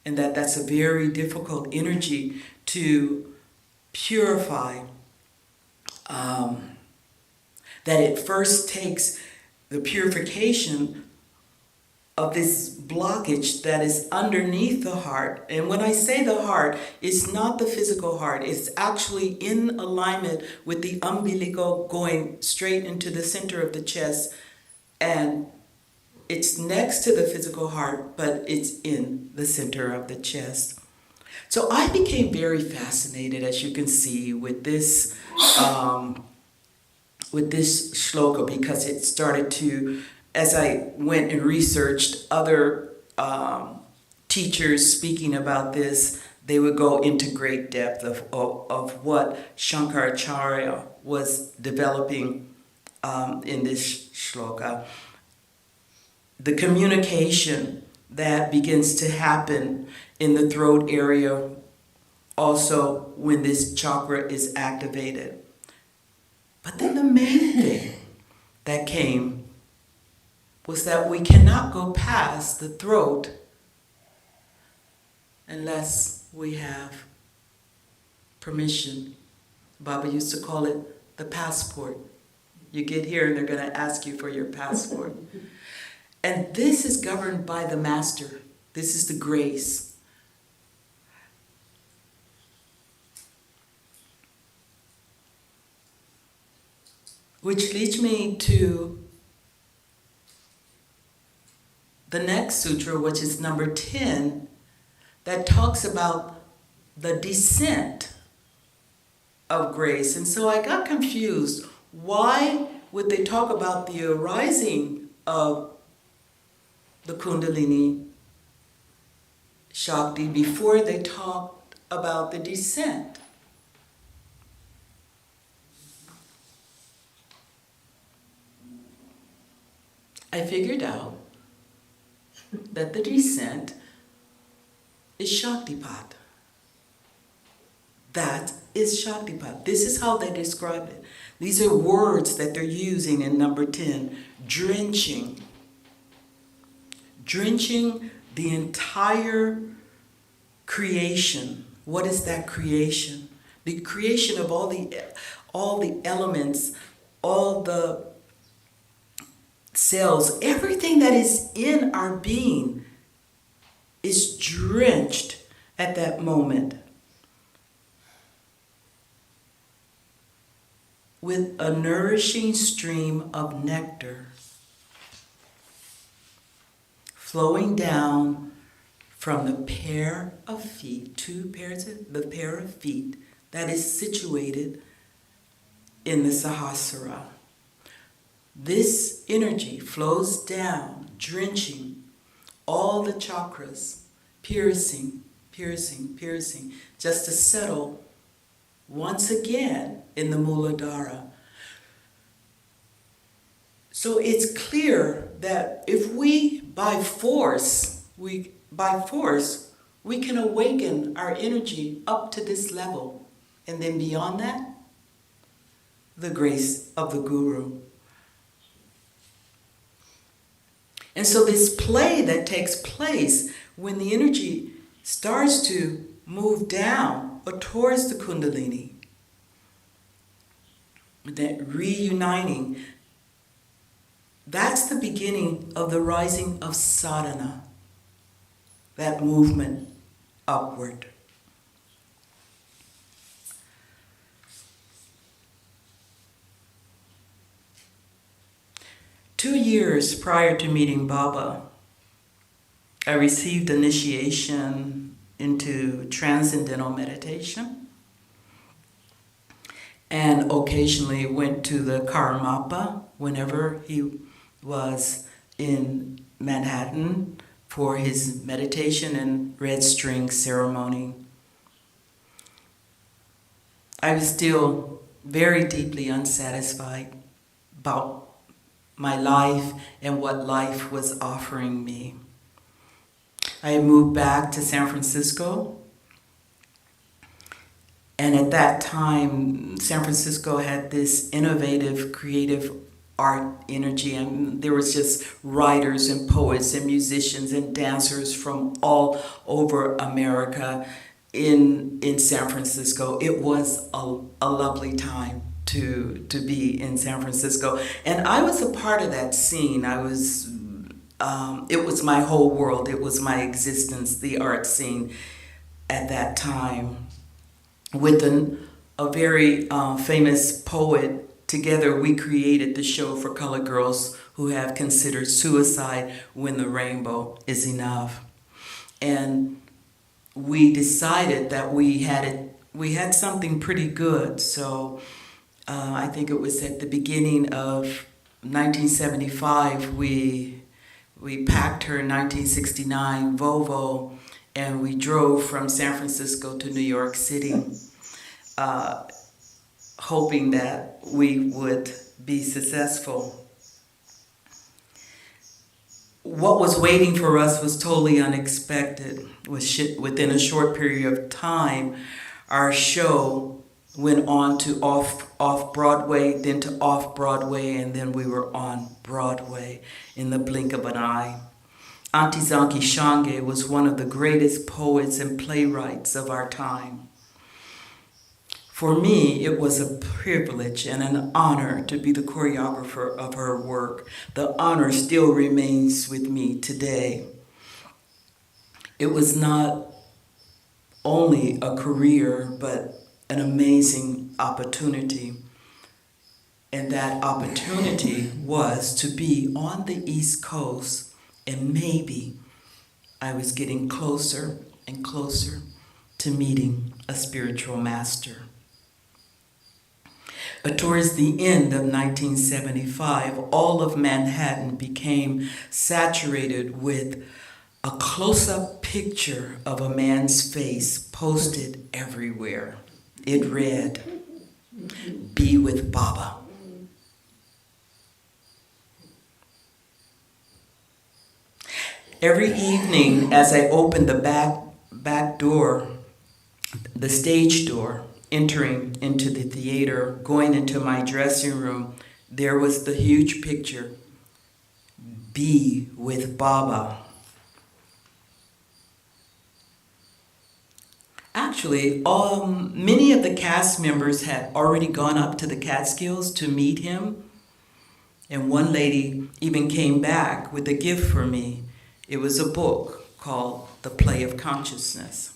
and that's a very difficult energy to purify. That it first takes the purification of this blockage that is underneath the heart. And when I say the heart, it's not the physical heart. It's actually in alignment with the umbilical going straight into the center of the chest. And it's next to the physical heart, but it's in the center of the chest. So I became very fascinated, as you can see, with this with this shloka because it started to, as I went and researched other teachers speaking about this, they would go into great depth of what Shankaracharya was developing in this shloka. The communication that begins to happen in the throat area also when this chakra is activated. But then the main thing that came was that we cannot go past the throat unless we have permission. Baba used to call it the passport. You get here and they're going to ask you for your passport. And this is governed by the master. This is the grace. Which leads me to the next sutra, which is number 10, that talks about the descent of grace. And so I got confused. Why would they talk about the arising of the Kundalini Shakti before they talked about the descent? I figured out that the descent is Shaktipat. That is Shaktipat. This is how they describe it. These are words that they're using in number 10. Drenching. Drenching the entire creation. What is that creation? The creation of all the elements, all the cells, everything that is in our being is drenched at that moment with a nourishing stream of nectar flowing down from the pair of feet, the pair of feet that is situated in the Sahasrara. This energy flows down, drenching all the chakras, piercing, just to settle once again in the Muladhara. So it's clear that if we, by force, we can awaken our energy up to this level. And then beyond that, the grace of the Guru. And so this play that takes place when the energy starts to move down or towards the Kundalini, that reuniting, that's the beginning of the rising of sadhana, that movement upward. Two years prior to meeting Baba, I received initiation into transcendental meditation and occasionally went to the Karmapa whenever he was in Manhattan for his meditation and red string ceremony. I was still very deeply unsatisfied about my life and what life was offering me. I had moved back to San Francisco, and at that time, San Francisco had this innovative, creative art energy, and there was just writers and poets and musicians and dancers from all over America in San Francisco. It was a lovely time to be in San Francisco, and I was a part of that scene. It was my whole world. It was my existence, the art scene at that time. With a very famous poet, together we created the show for colored girls who have considered suicide when the rainbow is enough. And we decided that we had something pretty good, so I think it was at the beginning of 1975, we packed her 1969 Volvo and we drove from San Francisco to New York City, hoping that we would be successful. What was waiting for us was totally unexpected. Within a short period of time, our show went on to off-Broadway, then to off-Broadway, and then we were on Broadway in the blink of an eye. Auntie Zanki Shange was one of the greatest poets and playwrights of our time. For me, it was a privilege and an honor to be the choreographer of her work. The honor still remains with me today. It was not only a career, but an amazing opportunity. And that opportunity was to be on the East Coast, and maybe I was getting closer and closer to meeting a spiritual master. Towards the end of 1975, all of Manhattan became saturated with a close-up picture of a man's face posted everywhere. It read, "Be with Baba." Every evening as I opened the back door, the stage door, entering into the theater, going into my dressing room, there was the huge picture, "Be with Baba." Actually, many of the cast members had already gone up to the Catskills to meet him, and one lady even came back with a gift for me. It was a book called The Play of Consciousness.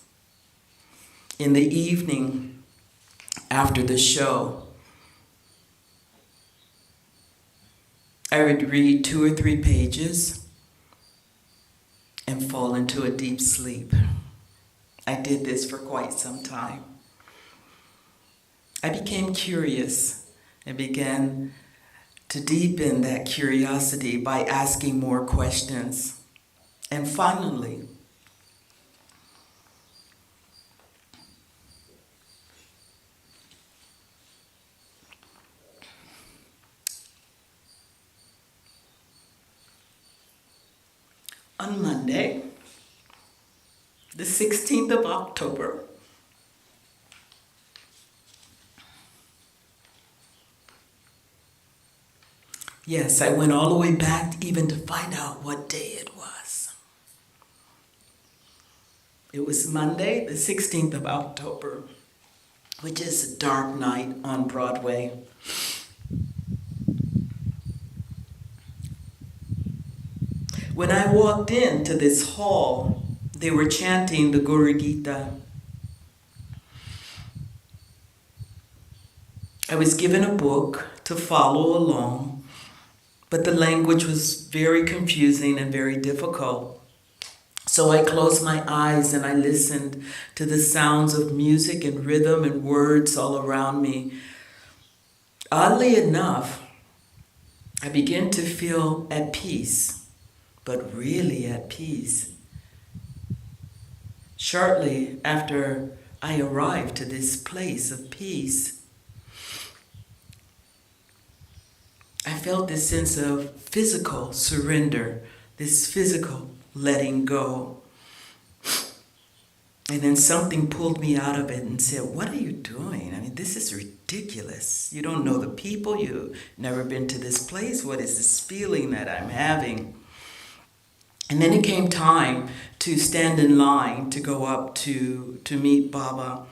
In the evening, after the show, I would read 2 or 3 pages and fall into a deep sleep. I did this for quite some time. I became curious and began to deepen that curiosity by asking more questions. And finally, on Monday, the 16th of October, yes, I went all the way back even to find out what day it was. It was Monday, the 16th of October, which is a dark night on Broadway. When I walked into this hall, they were chanting the Guru Gita. I was given a book to follow along, but the language was very confusing and very difficult. So I closed my eyes and I listened to the sounds of music and rhythm and words all around me. Oddly enough, I began to feel at peace, but really at peace. Shortly after I arrived to this place of peace, I felt this sense of physical surrender, this physical letting go. And then something pulled me out of it and said, "What are you doing? I mean, this is ridiculous. You don't know the people. You've never been to this place. What is this feeling that I'm having?" And then it came time to stand in line to go up to meet Baba.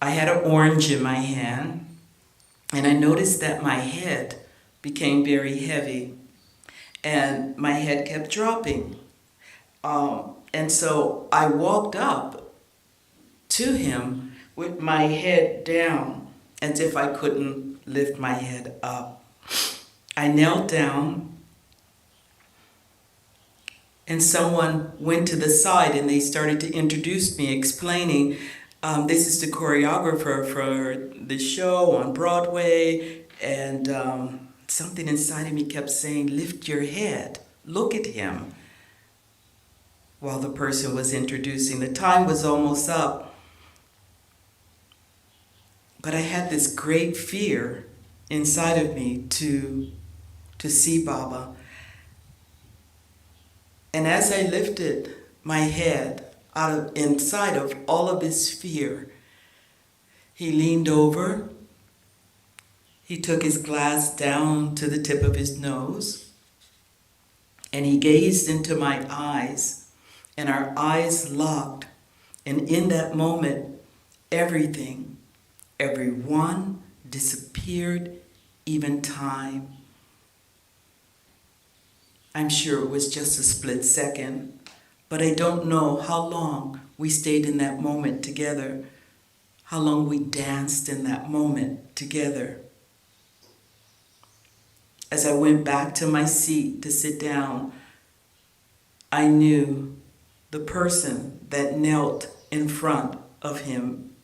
I had an orange in my hand, and I noticed that my head became very heavy, and my head kept dropping. And so I walked up to him with my head down, as if I couldn't lift my head up. I knelt down, and someone went to the side and they started to introduce me, explaining This is the choreographer for the show on Broadway, and something inside of me kept saying, lift your head, look at him, while the person was introducing. The time was almost up, but I had this great fear inside of me to see Baba. And as I lifted my head inside of all of his fear, he leaned over, he took his glass down to the tip of his nose, and he gazed into my eyes, and our eyes locked. And in that moment, everything, everyone disappeared, even time. I'm sure it was just a split second, but I don't know how long we stayed in that moment together, how long we danced in that moment together. As I went back to my seat to sit down, I knew the person that knelt in front of him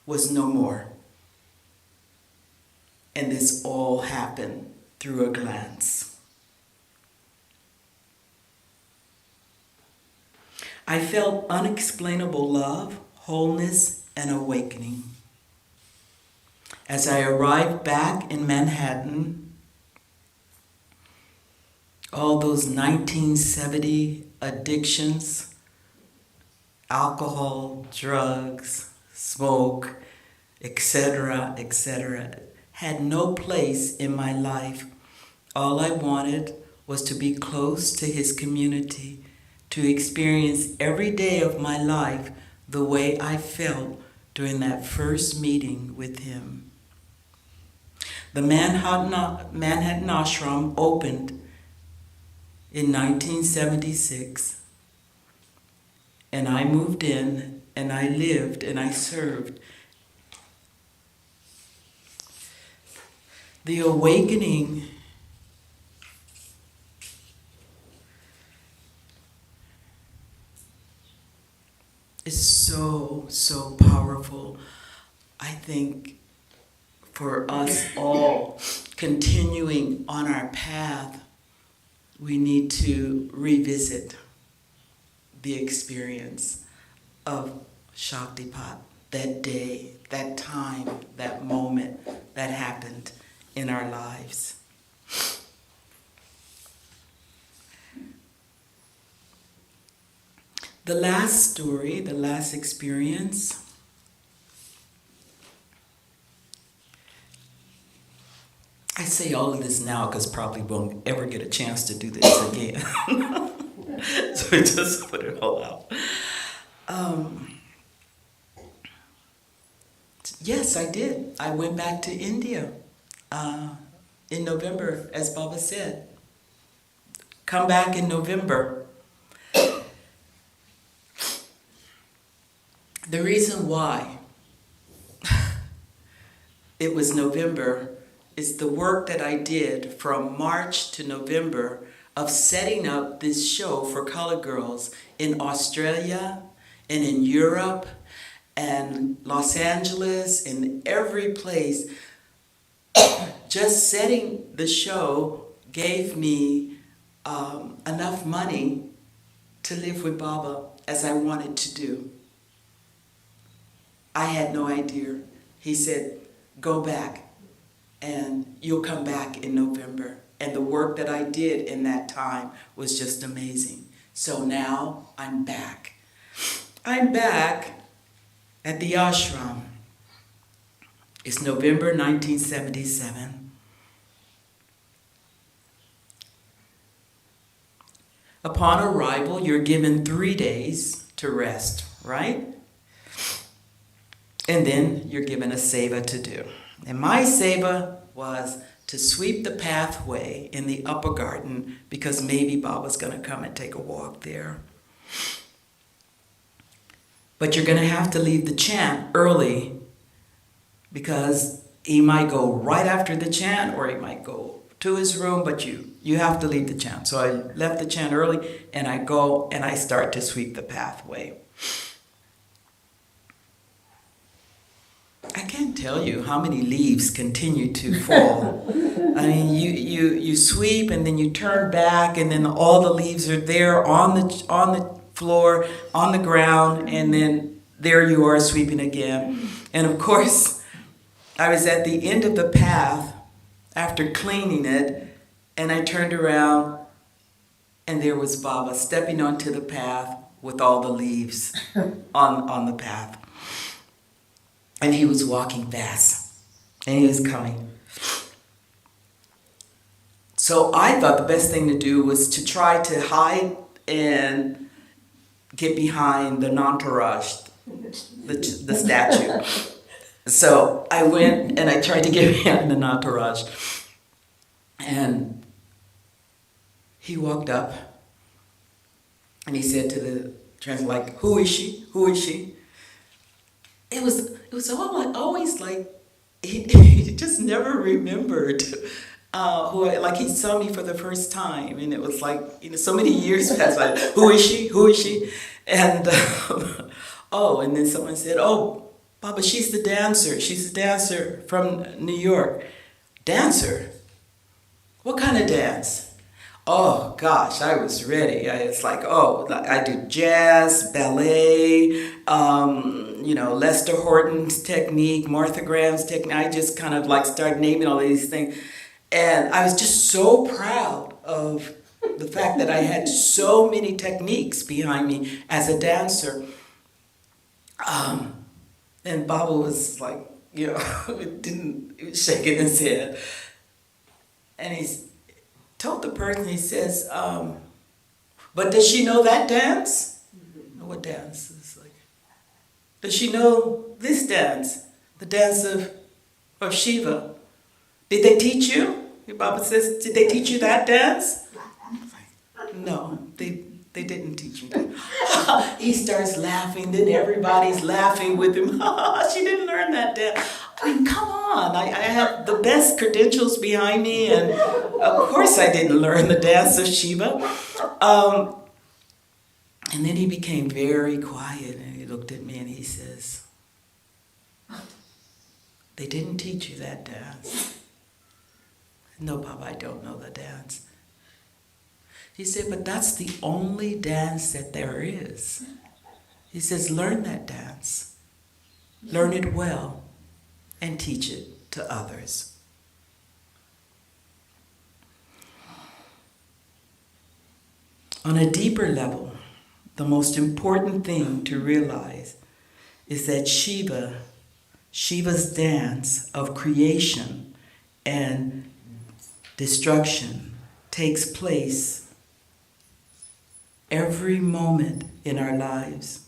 was no more. And this all happened through a glance. I felt unexplainable love, wholeness, and awakening. As I arrived back in Manhattan, all those 1970 addictions, alcohol, drugs, smoke, etc., had no place in my life. All I wanted was to be close to his community, to experience every day of my life the way I felt during that first meeting with him. The Manhattan Ashram opened in 1976, and I moved in, and I lived, and I served. The awakening is so powerful. I think for us all continuing on our path, we need to revisit the experience of Shaktipat, that day, that time, that moment that happened in our lives. The last story, the last experience, I say all of this now because probably won't ever get a chance to do this again. So I just put it all out. Yes, I did. I went back to India in November, as Baba said. Come back in November. The reason why it was November is the work that I did from March to November of setting up this show for colored girls in Australia and in Europe and Los Angeles and every place. Just setting the show gave me enough money to live with Baba as I wanted to do. I had no idea. He said, go back and you'll come back in November. And the work that I did in that time was just amazing. So now I'm back. I'm back at the ashram. It's November 1977. Upon arrival, you're given 3 days to rest, right? And then you're given a seva to do. And my seva was to sweep the pathway in the upper garden because maybe Baba's going to come and take a walk there. But you're going to have to leave the chant early because he might go right after the chant or he might go to his room, but you have to leave the chant. So I left the chant early and I go and I start to sweep the pathway. I can't tell you how many leaves continue to fall. I mean, you sweep and then you turn back and then all the leaves are there on the floor, on the ground, and then there you are sweeping again. And of course, I was at the end of the path after cleaning it, and I turned around and there was Baba stepping onto the path with all the leaves on the path. And he was walking fast, and he was coming. So I thought the best thing to do was to try to hide and get behind the entourage, the statue. So I went and I tried to get behind the entourage. And he walked up and he said to the translator, like, "Who is she? Who is she?" It was always like he just never remembered like he saw me for the first time, and it was like, so many years passed by. Who is she? Who is she? And and then someone said, "Oh, Baba, she's the dancer. She's the dancer from New York." Dancer? What kind of dance? Oh gosh, I was ready. It's like, I do jazz, ballet, Lester Horton's technique, Martha Graham's technique. I just kind of like started naming all these things. And I was just so proud of the fact that I had so many techniques behind me as a dancer. And Baba was like, he was shaking his head. And he told the person, he says, "But does she know that dance?" "What dance?" It's like, "Does she know this dance? The dance of Shiva? Did they teach you?" Baba says, "Did they teach you that dance?" Like, "No, they didn't teach me that." He starts laughing, then everybody's laughing with him. "She didn't learn that dance." I mean, come on, I have the best credentials behind me, and of course I didn't learn the dance of Shiva. And then he became very quiet, and he looked at me and he says, "They didn't teach you that dance." "No, Baba, I don't know the dance." He said, "But that's the only dance that there is." He says, "Learn that dance. Learn it well and teach it to others." On a deeper level, the most important thing to realize is that Shiva's dance of creation and destruction takes place every moment in our lives.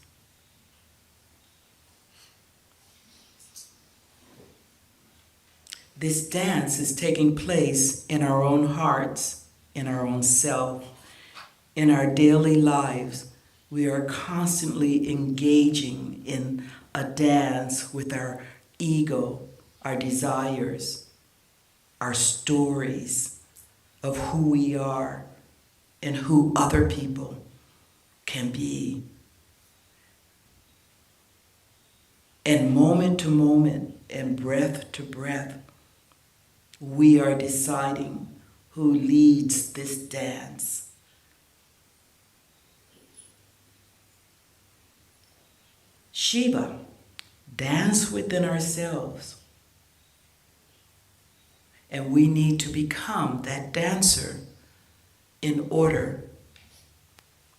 This dance is taking place in our own hearts, in our own self, in our daily lives. We are constantly engaging in a dance with our ego, our desires, our stories of who we are and who other people can be. And moment to moment and breath to breath, we are deciding who leads this dance. Shiva, dance within ourselves. And we need to become that dancer in order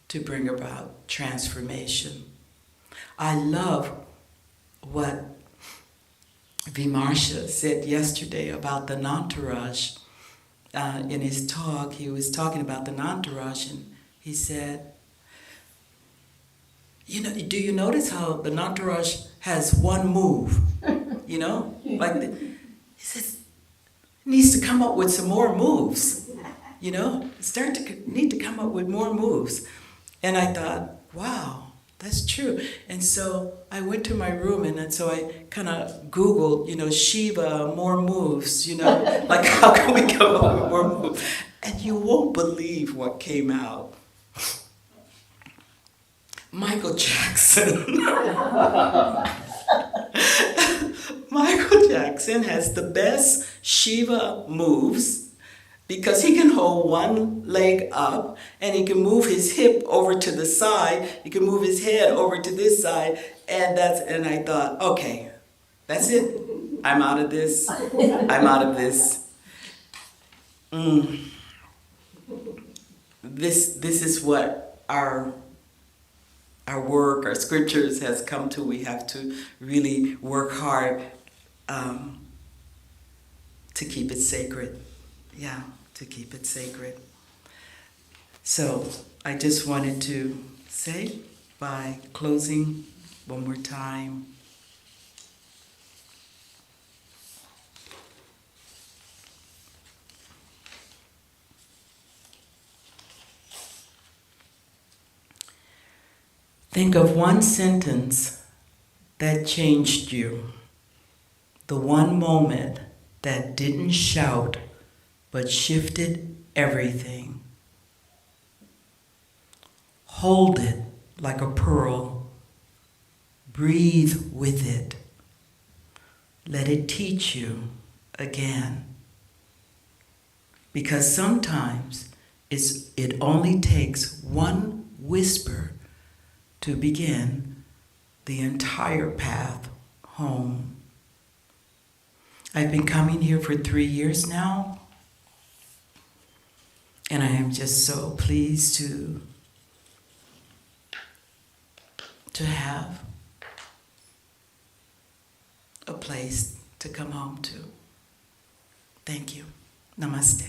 to bring about transformation. I love what Vimarsha said yesterday about the entourage. In his talk, he was talking about the entourage, and he said, do you notice how the entourage has one move? He says, needs to come up with some more moves. Need to come up with more moves. And I thought, wow, that's true. And so I went to my room, and so I kind of Googled, Shiva, more moves, like how can we come up with more moves? And you won't believe what came out. Michael Jackson. Michael Jackson has the best Shiva moves because he can hold one leg up and he can move his hip over to the side. He can move his head over to this side. And I thought, okay, that's it. I'm out of this. I'm out of this. This is what our work, our scriptures has come to. We have to really work hard to keep it sacred. Yeah, to keep it sacred. So I just wanted to say by closing one more time. Think of one sentence that changed you. The one moment that didn't shout but shifted everything. Hold it like a pearl. Breathe with it. Let it teach you again. Because sometimes it only takes one whisper to begin the entire path home. I've been coming here for 3 years now, and I am just so pleased to have a place to come home to. Thank you. Namaste.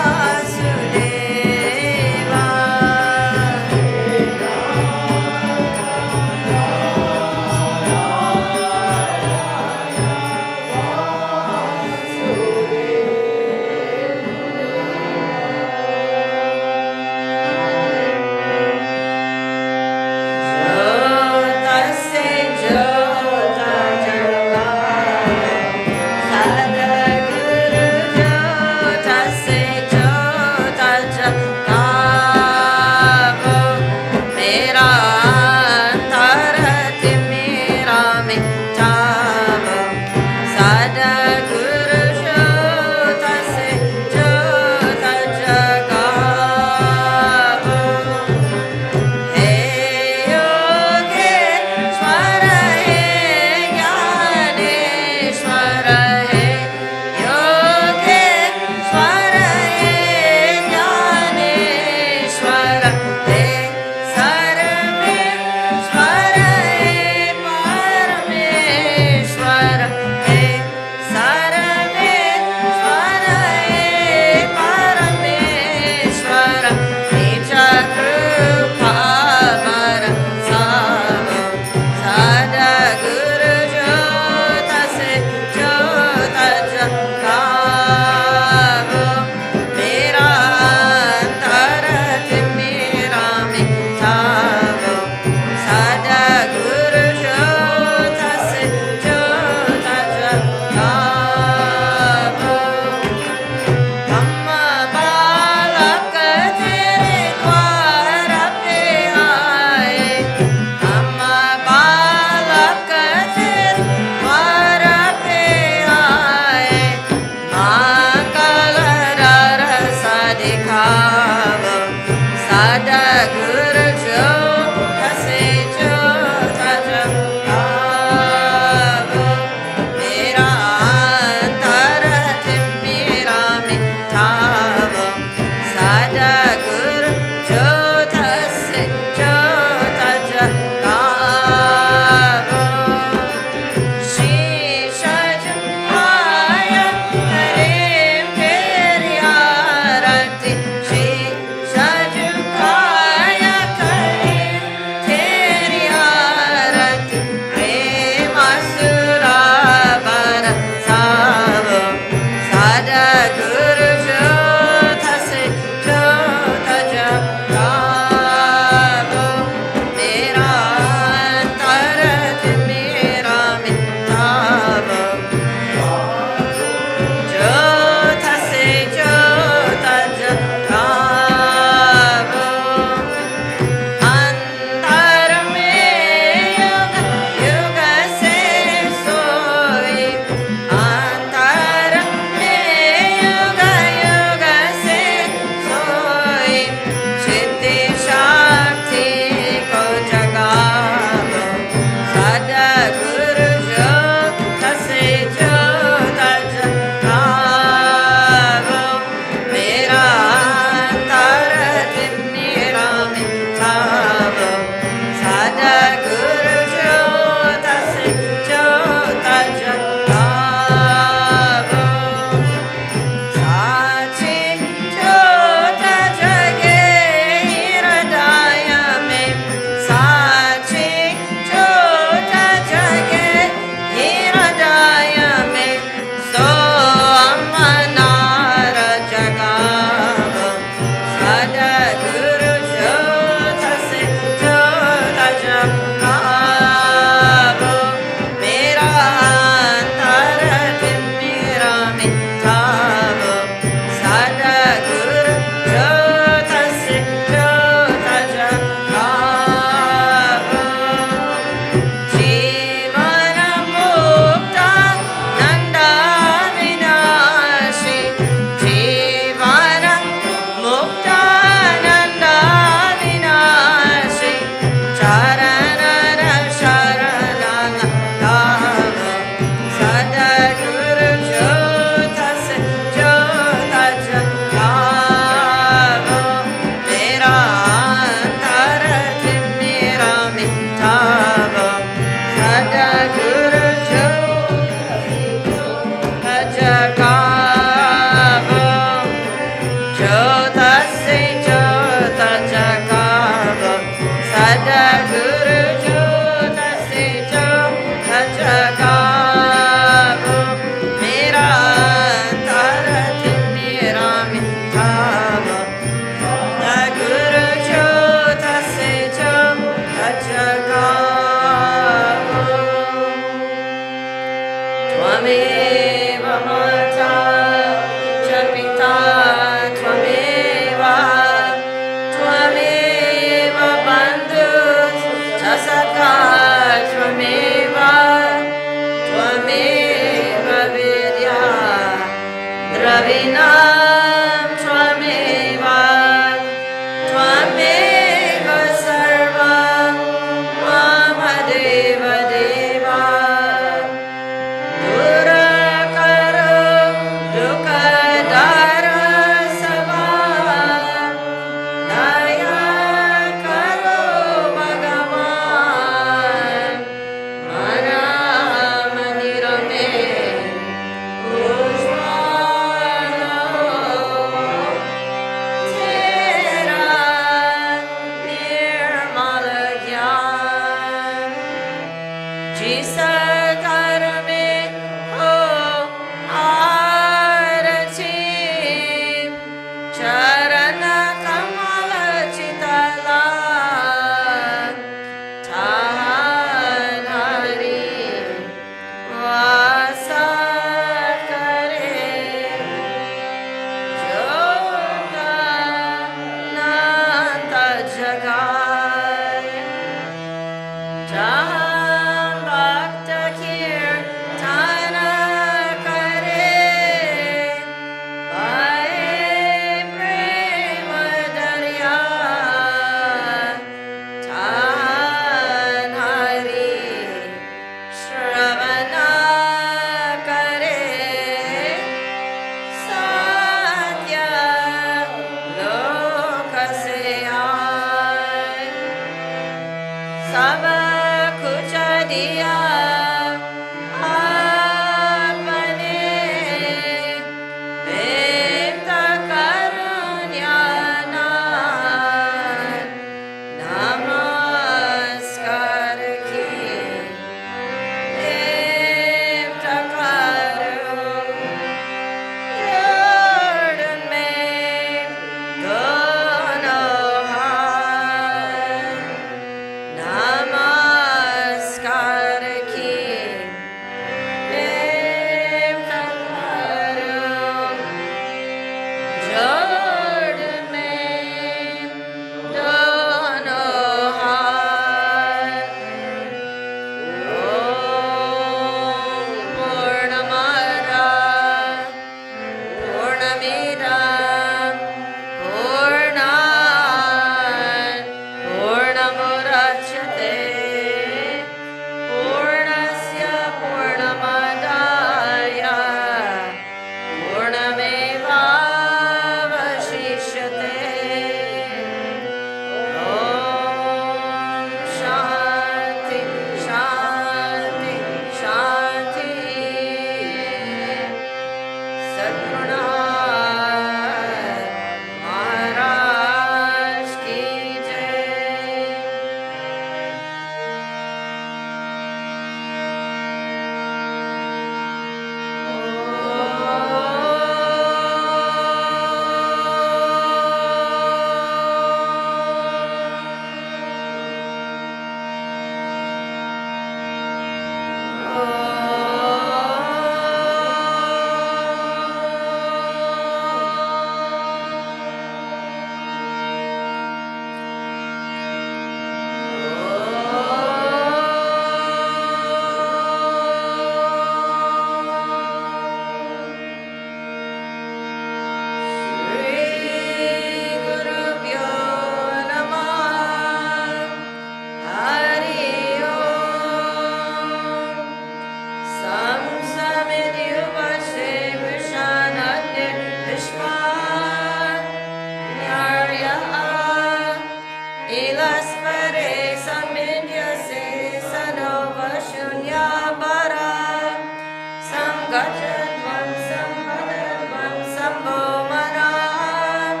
Gajadvam Sambhadadvam Sambho Manam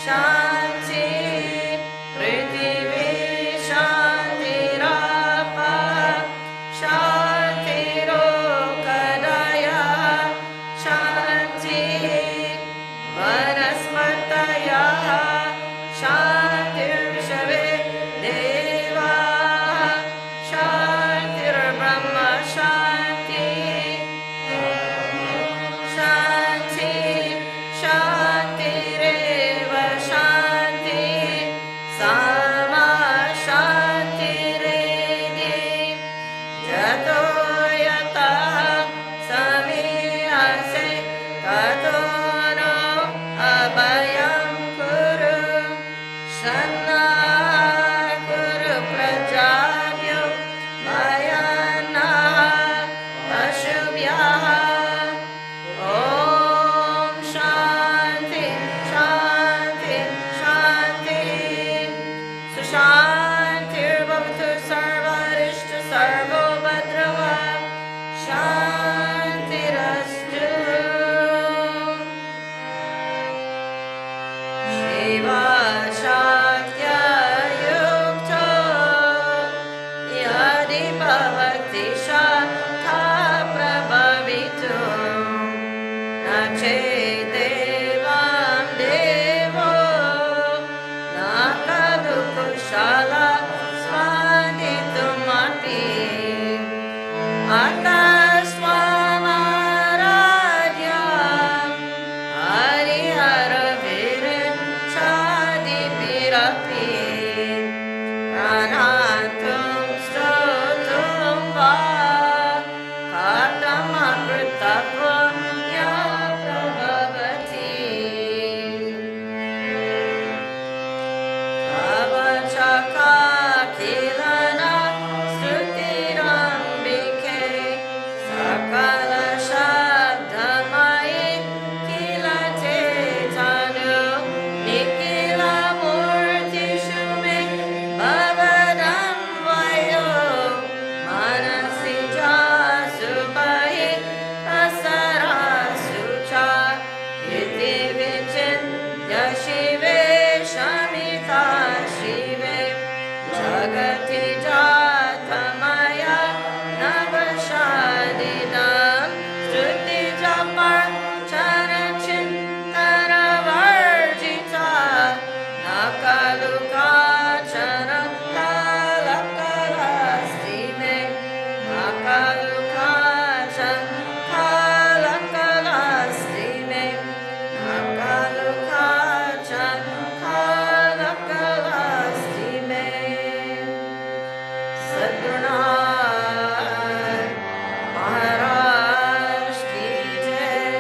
Shanti, Prithvi Shantirapa, Shantirokadaya, Shanti, Vanaspataya, Shantirvishave Deva, Shantirbrahma Shanti, Shanti, Shantireva Shanti, Sama Shantiredi, Jato Yata Samihase Tato no Abhayam Kuru, Shanna Kuru Prajabhyo Mayana Ashubhyaha. Om Shanti, Shanti, Shanti. Sushantir Bhavatu Sarvarishta Sarvo Bhadrava. Shantirastu. Shiva Shaktya Yukta Yadi Bhavati Shakta Prabhavitu Nache Devam Devo Nakalu Kushala Svanditumati Akaswamaradyam Harihara Virin Chadi Pirapi Pranatum Stotum Va Katamakritavam Ya Prabhavati Avachaka Kilana Stutirambike Sakala Shabdamayi Kilate Tanu Nikila Murti Shume Bhavadam Vayo Manasi Jasubahi Asara Sucha Iti Vichin Yashive Shamita Shive Jagati Jatamaya Navashadidam Stuti Japar Chanachin Taravarjita Nakaluka Chanakalasime Nakaluka Chanakalasime Nakaluka Chanakalasime Sadgurunath Maharaj Ki Jai.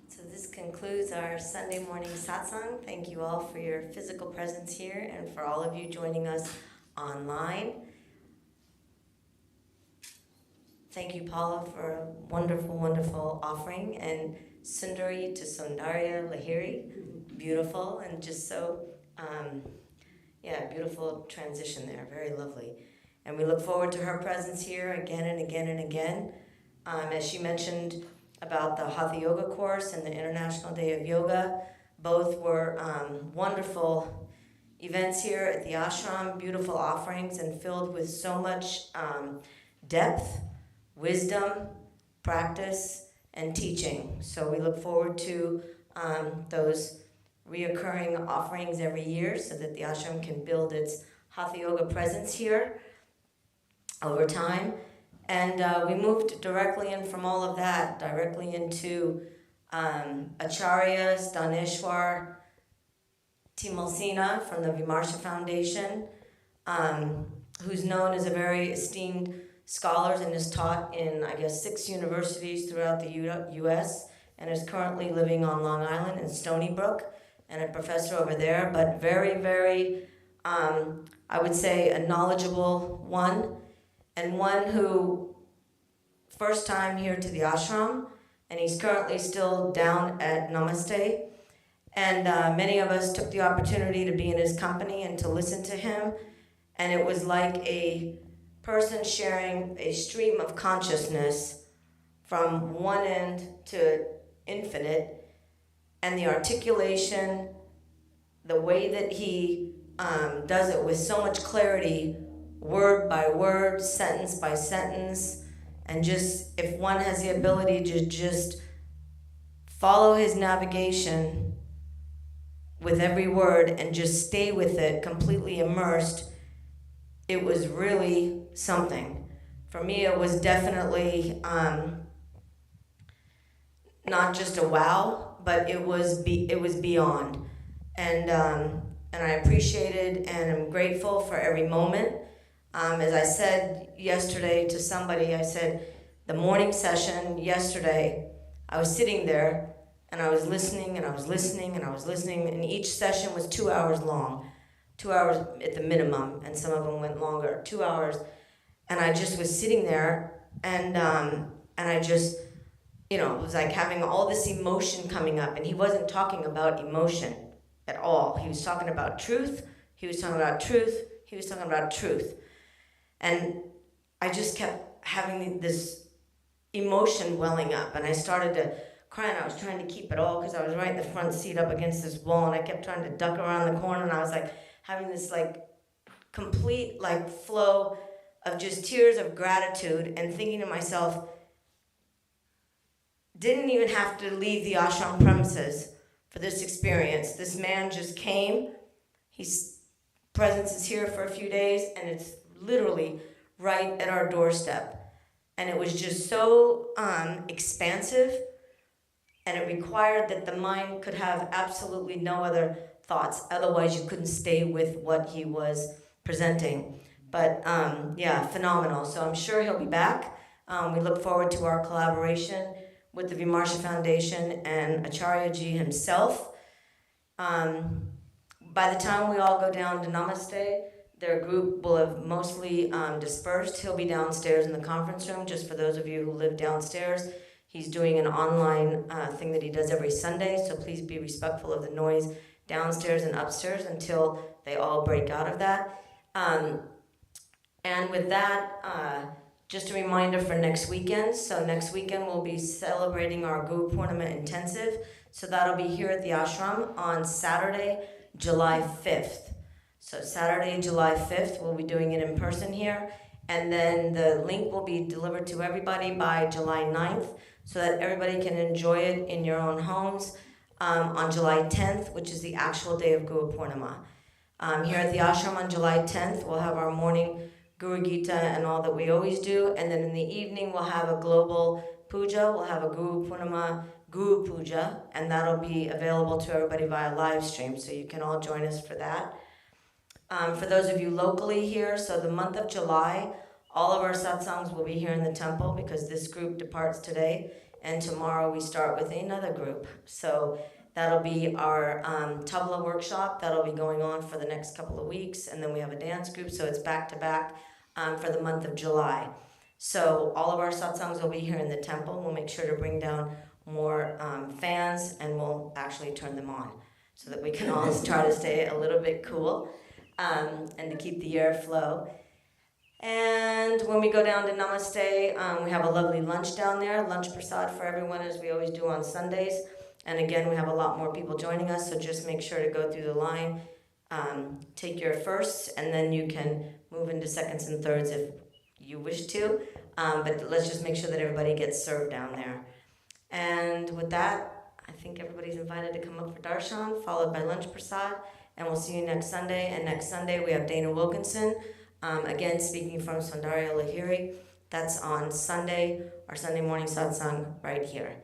So this concludes our Sunday morning satsang. Thank you all for your physical presence here and for all of you joining us online. Thank you, Paula, for a wonderful, wonderful offering, and Sundari to Sundarya Lahiri. Beautiful and just so, beautiful transition there. Very lovely. And we look forward to her presence here again and again and again. As she mentioned about the Hatha Yoga course and the International Day of Yoga, both were wonderful events here at the ashram, beautiful offerings and filled with so much depth, wisdom, practice, and teaching. So we look forward to those reoccurring offerings every year so that the ashram can build its Hatha Yoga presence here over time. And we moved directly in from all of that, directly into Acharya Staneshwar Timalsina from the Vimarsha Foundation, who's known as a very esteemed scholar and is taught in, 6 universities throughout the U.S. and is currently living on Long Island in Stony Brook. and a professor over there, but very, very, I would say, a knowledgeable one, and one who, first time here to the ashram, and he's currently still down at Namaste. And many of us took the opportunity to be in his company and to listen to him. And it was like a person sharing a stream of consciousness from one end to infinite. And the articulation, the way that he does it with so much clarity, word by word, sentence by sentence. And just, if one has the ability to just follow his navigation with every word and just stay with it, completely immersed, it was really something. For me, it was definitely not just a wow, but it was beyond. And I appreciated and am grateful for every moment. As I said yesterday to somebody, I said, the morning session yesterday, I was sitting there and I was listening and I was listening and I was listening, and each session was 2 hours long, 2 hours at the minimum, and some of them went longer, 2 hours. And I just was sitting there and I just, it was like having all this emotion coming up, and he wasn't talking about emotion at all. He was talking about truth, he was talking about truth, he was talking about truth. And I just kept having this emotion welling up, and I started to cry, and I was trying to keep it all because I was right in the front seat up against this wall, and I kept trying to duck around the corner, and I was like having this like complete like flow of just tears of gratitude, and thinking to myself, didn't even have to leave the ashram premises for this experience. This man just came, his presence is here for a few days, and it's literally right at our doorstep. And it was just so expansive, and it required that the mind could have absolutely no other thoughts. Otherwise, you couldn't stay with what he was presenting. But yeah, phenomenal. So I'm sure he'll be back. We look forward to our collaboration with the Vimarsha Foundation and Acharya Ji himself. By the time we all go down to Namaste, their group will have mostly dispersed. He'll be downstairs in the conference room, just for those of you who live downstairs. He's doing an online thing that he does every Sunday, so please be respectful of the noise downstairs and upstairs until they all break out of that. And with that, just a reminder for next weekend. So next weekend we'll be celebrating our Guru Purnima Intensive. So that'll be here at the ashram on Saturday, July 5th. So Saturday, July 5th, we'll be doing it in person here. And then the link will be delivered to everybody by July 9th so that everybody can enjoy it in your own homes on July 10th, which is the actual day of Guru Purnima. Here at the ashram on July 10th, we'll have our morning Guru Gita and all that we always do. And then in the evening, we'll have a global puja. We'll have a Guru Purnima Guru Puja, and that'll be available to everybody via live stream, so you can all join us for that. For those of you locally here, so the month of July, all of our satsangs will be here in the temple because this group departs today, and tomorrow we start with another group. So that'll be our tabla workshop. That'll be going on for the next couple of weeks, and then we have a dance group, so it's back to back for the month of July. So all of our satsangs will be here in the temple. We'll make sure to bring down more fans, and we'll actually turn them on so that we can all try to stay a little bit cool and to keep the airflow. And when we go down to Namaste, we have a lovely lunch down there, lunch prasad for everyone, as we always do on Sundays. And again, we have a lot more people joining us, so just make sure to go through the line, take your firsts, and then you can move into seconds and thirds if you wish to. But let's just make sure that everybody gets served down there. And with that, I think everybody's invited to come up for darshan, followed by lunch prasad, and we'll see you next Sunday. And next Sunday, we have Dana Wilkinson, again speaking from Sundarya Lahiri. That's on Sunday, our Sunday morning satsang right here.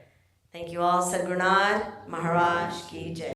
Thank you all. Sadhguru Nath Maharaj Ki Jai.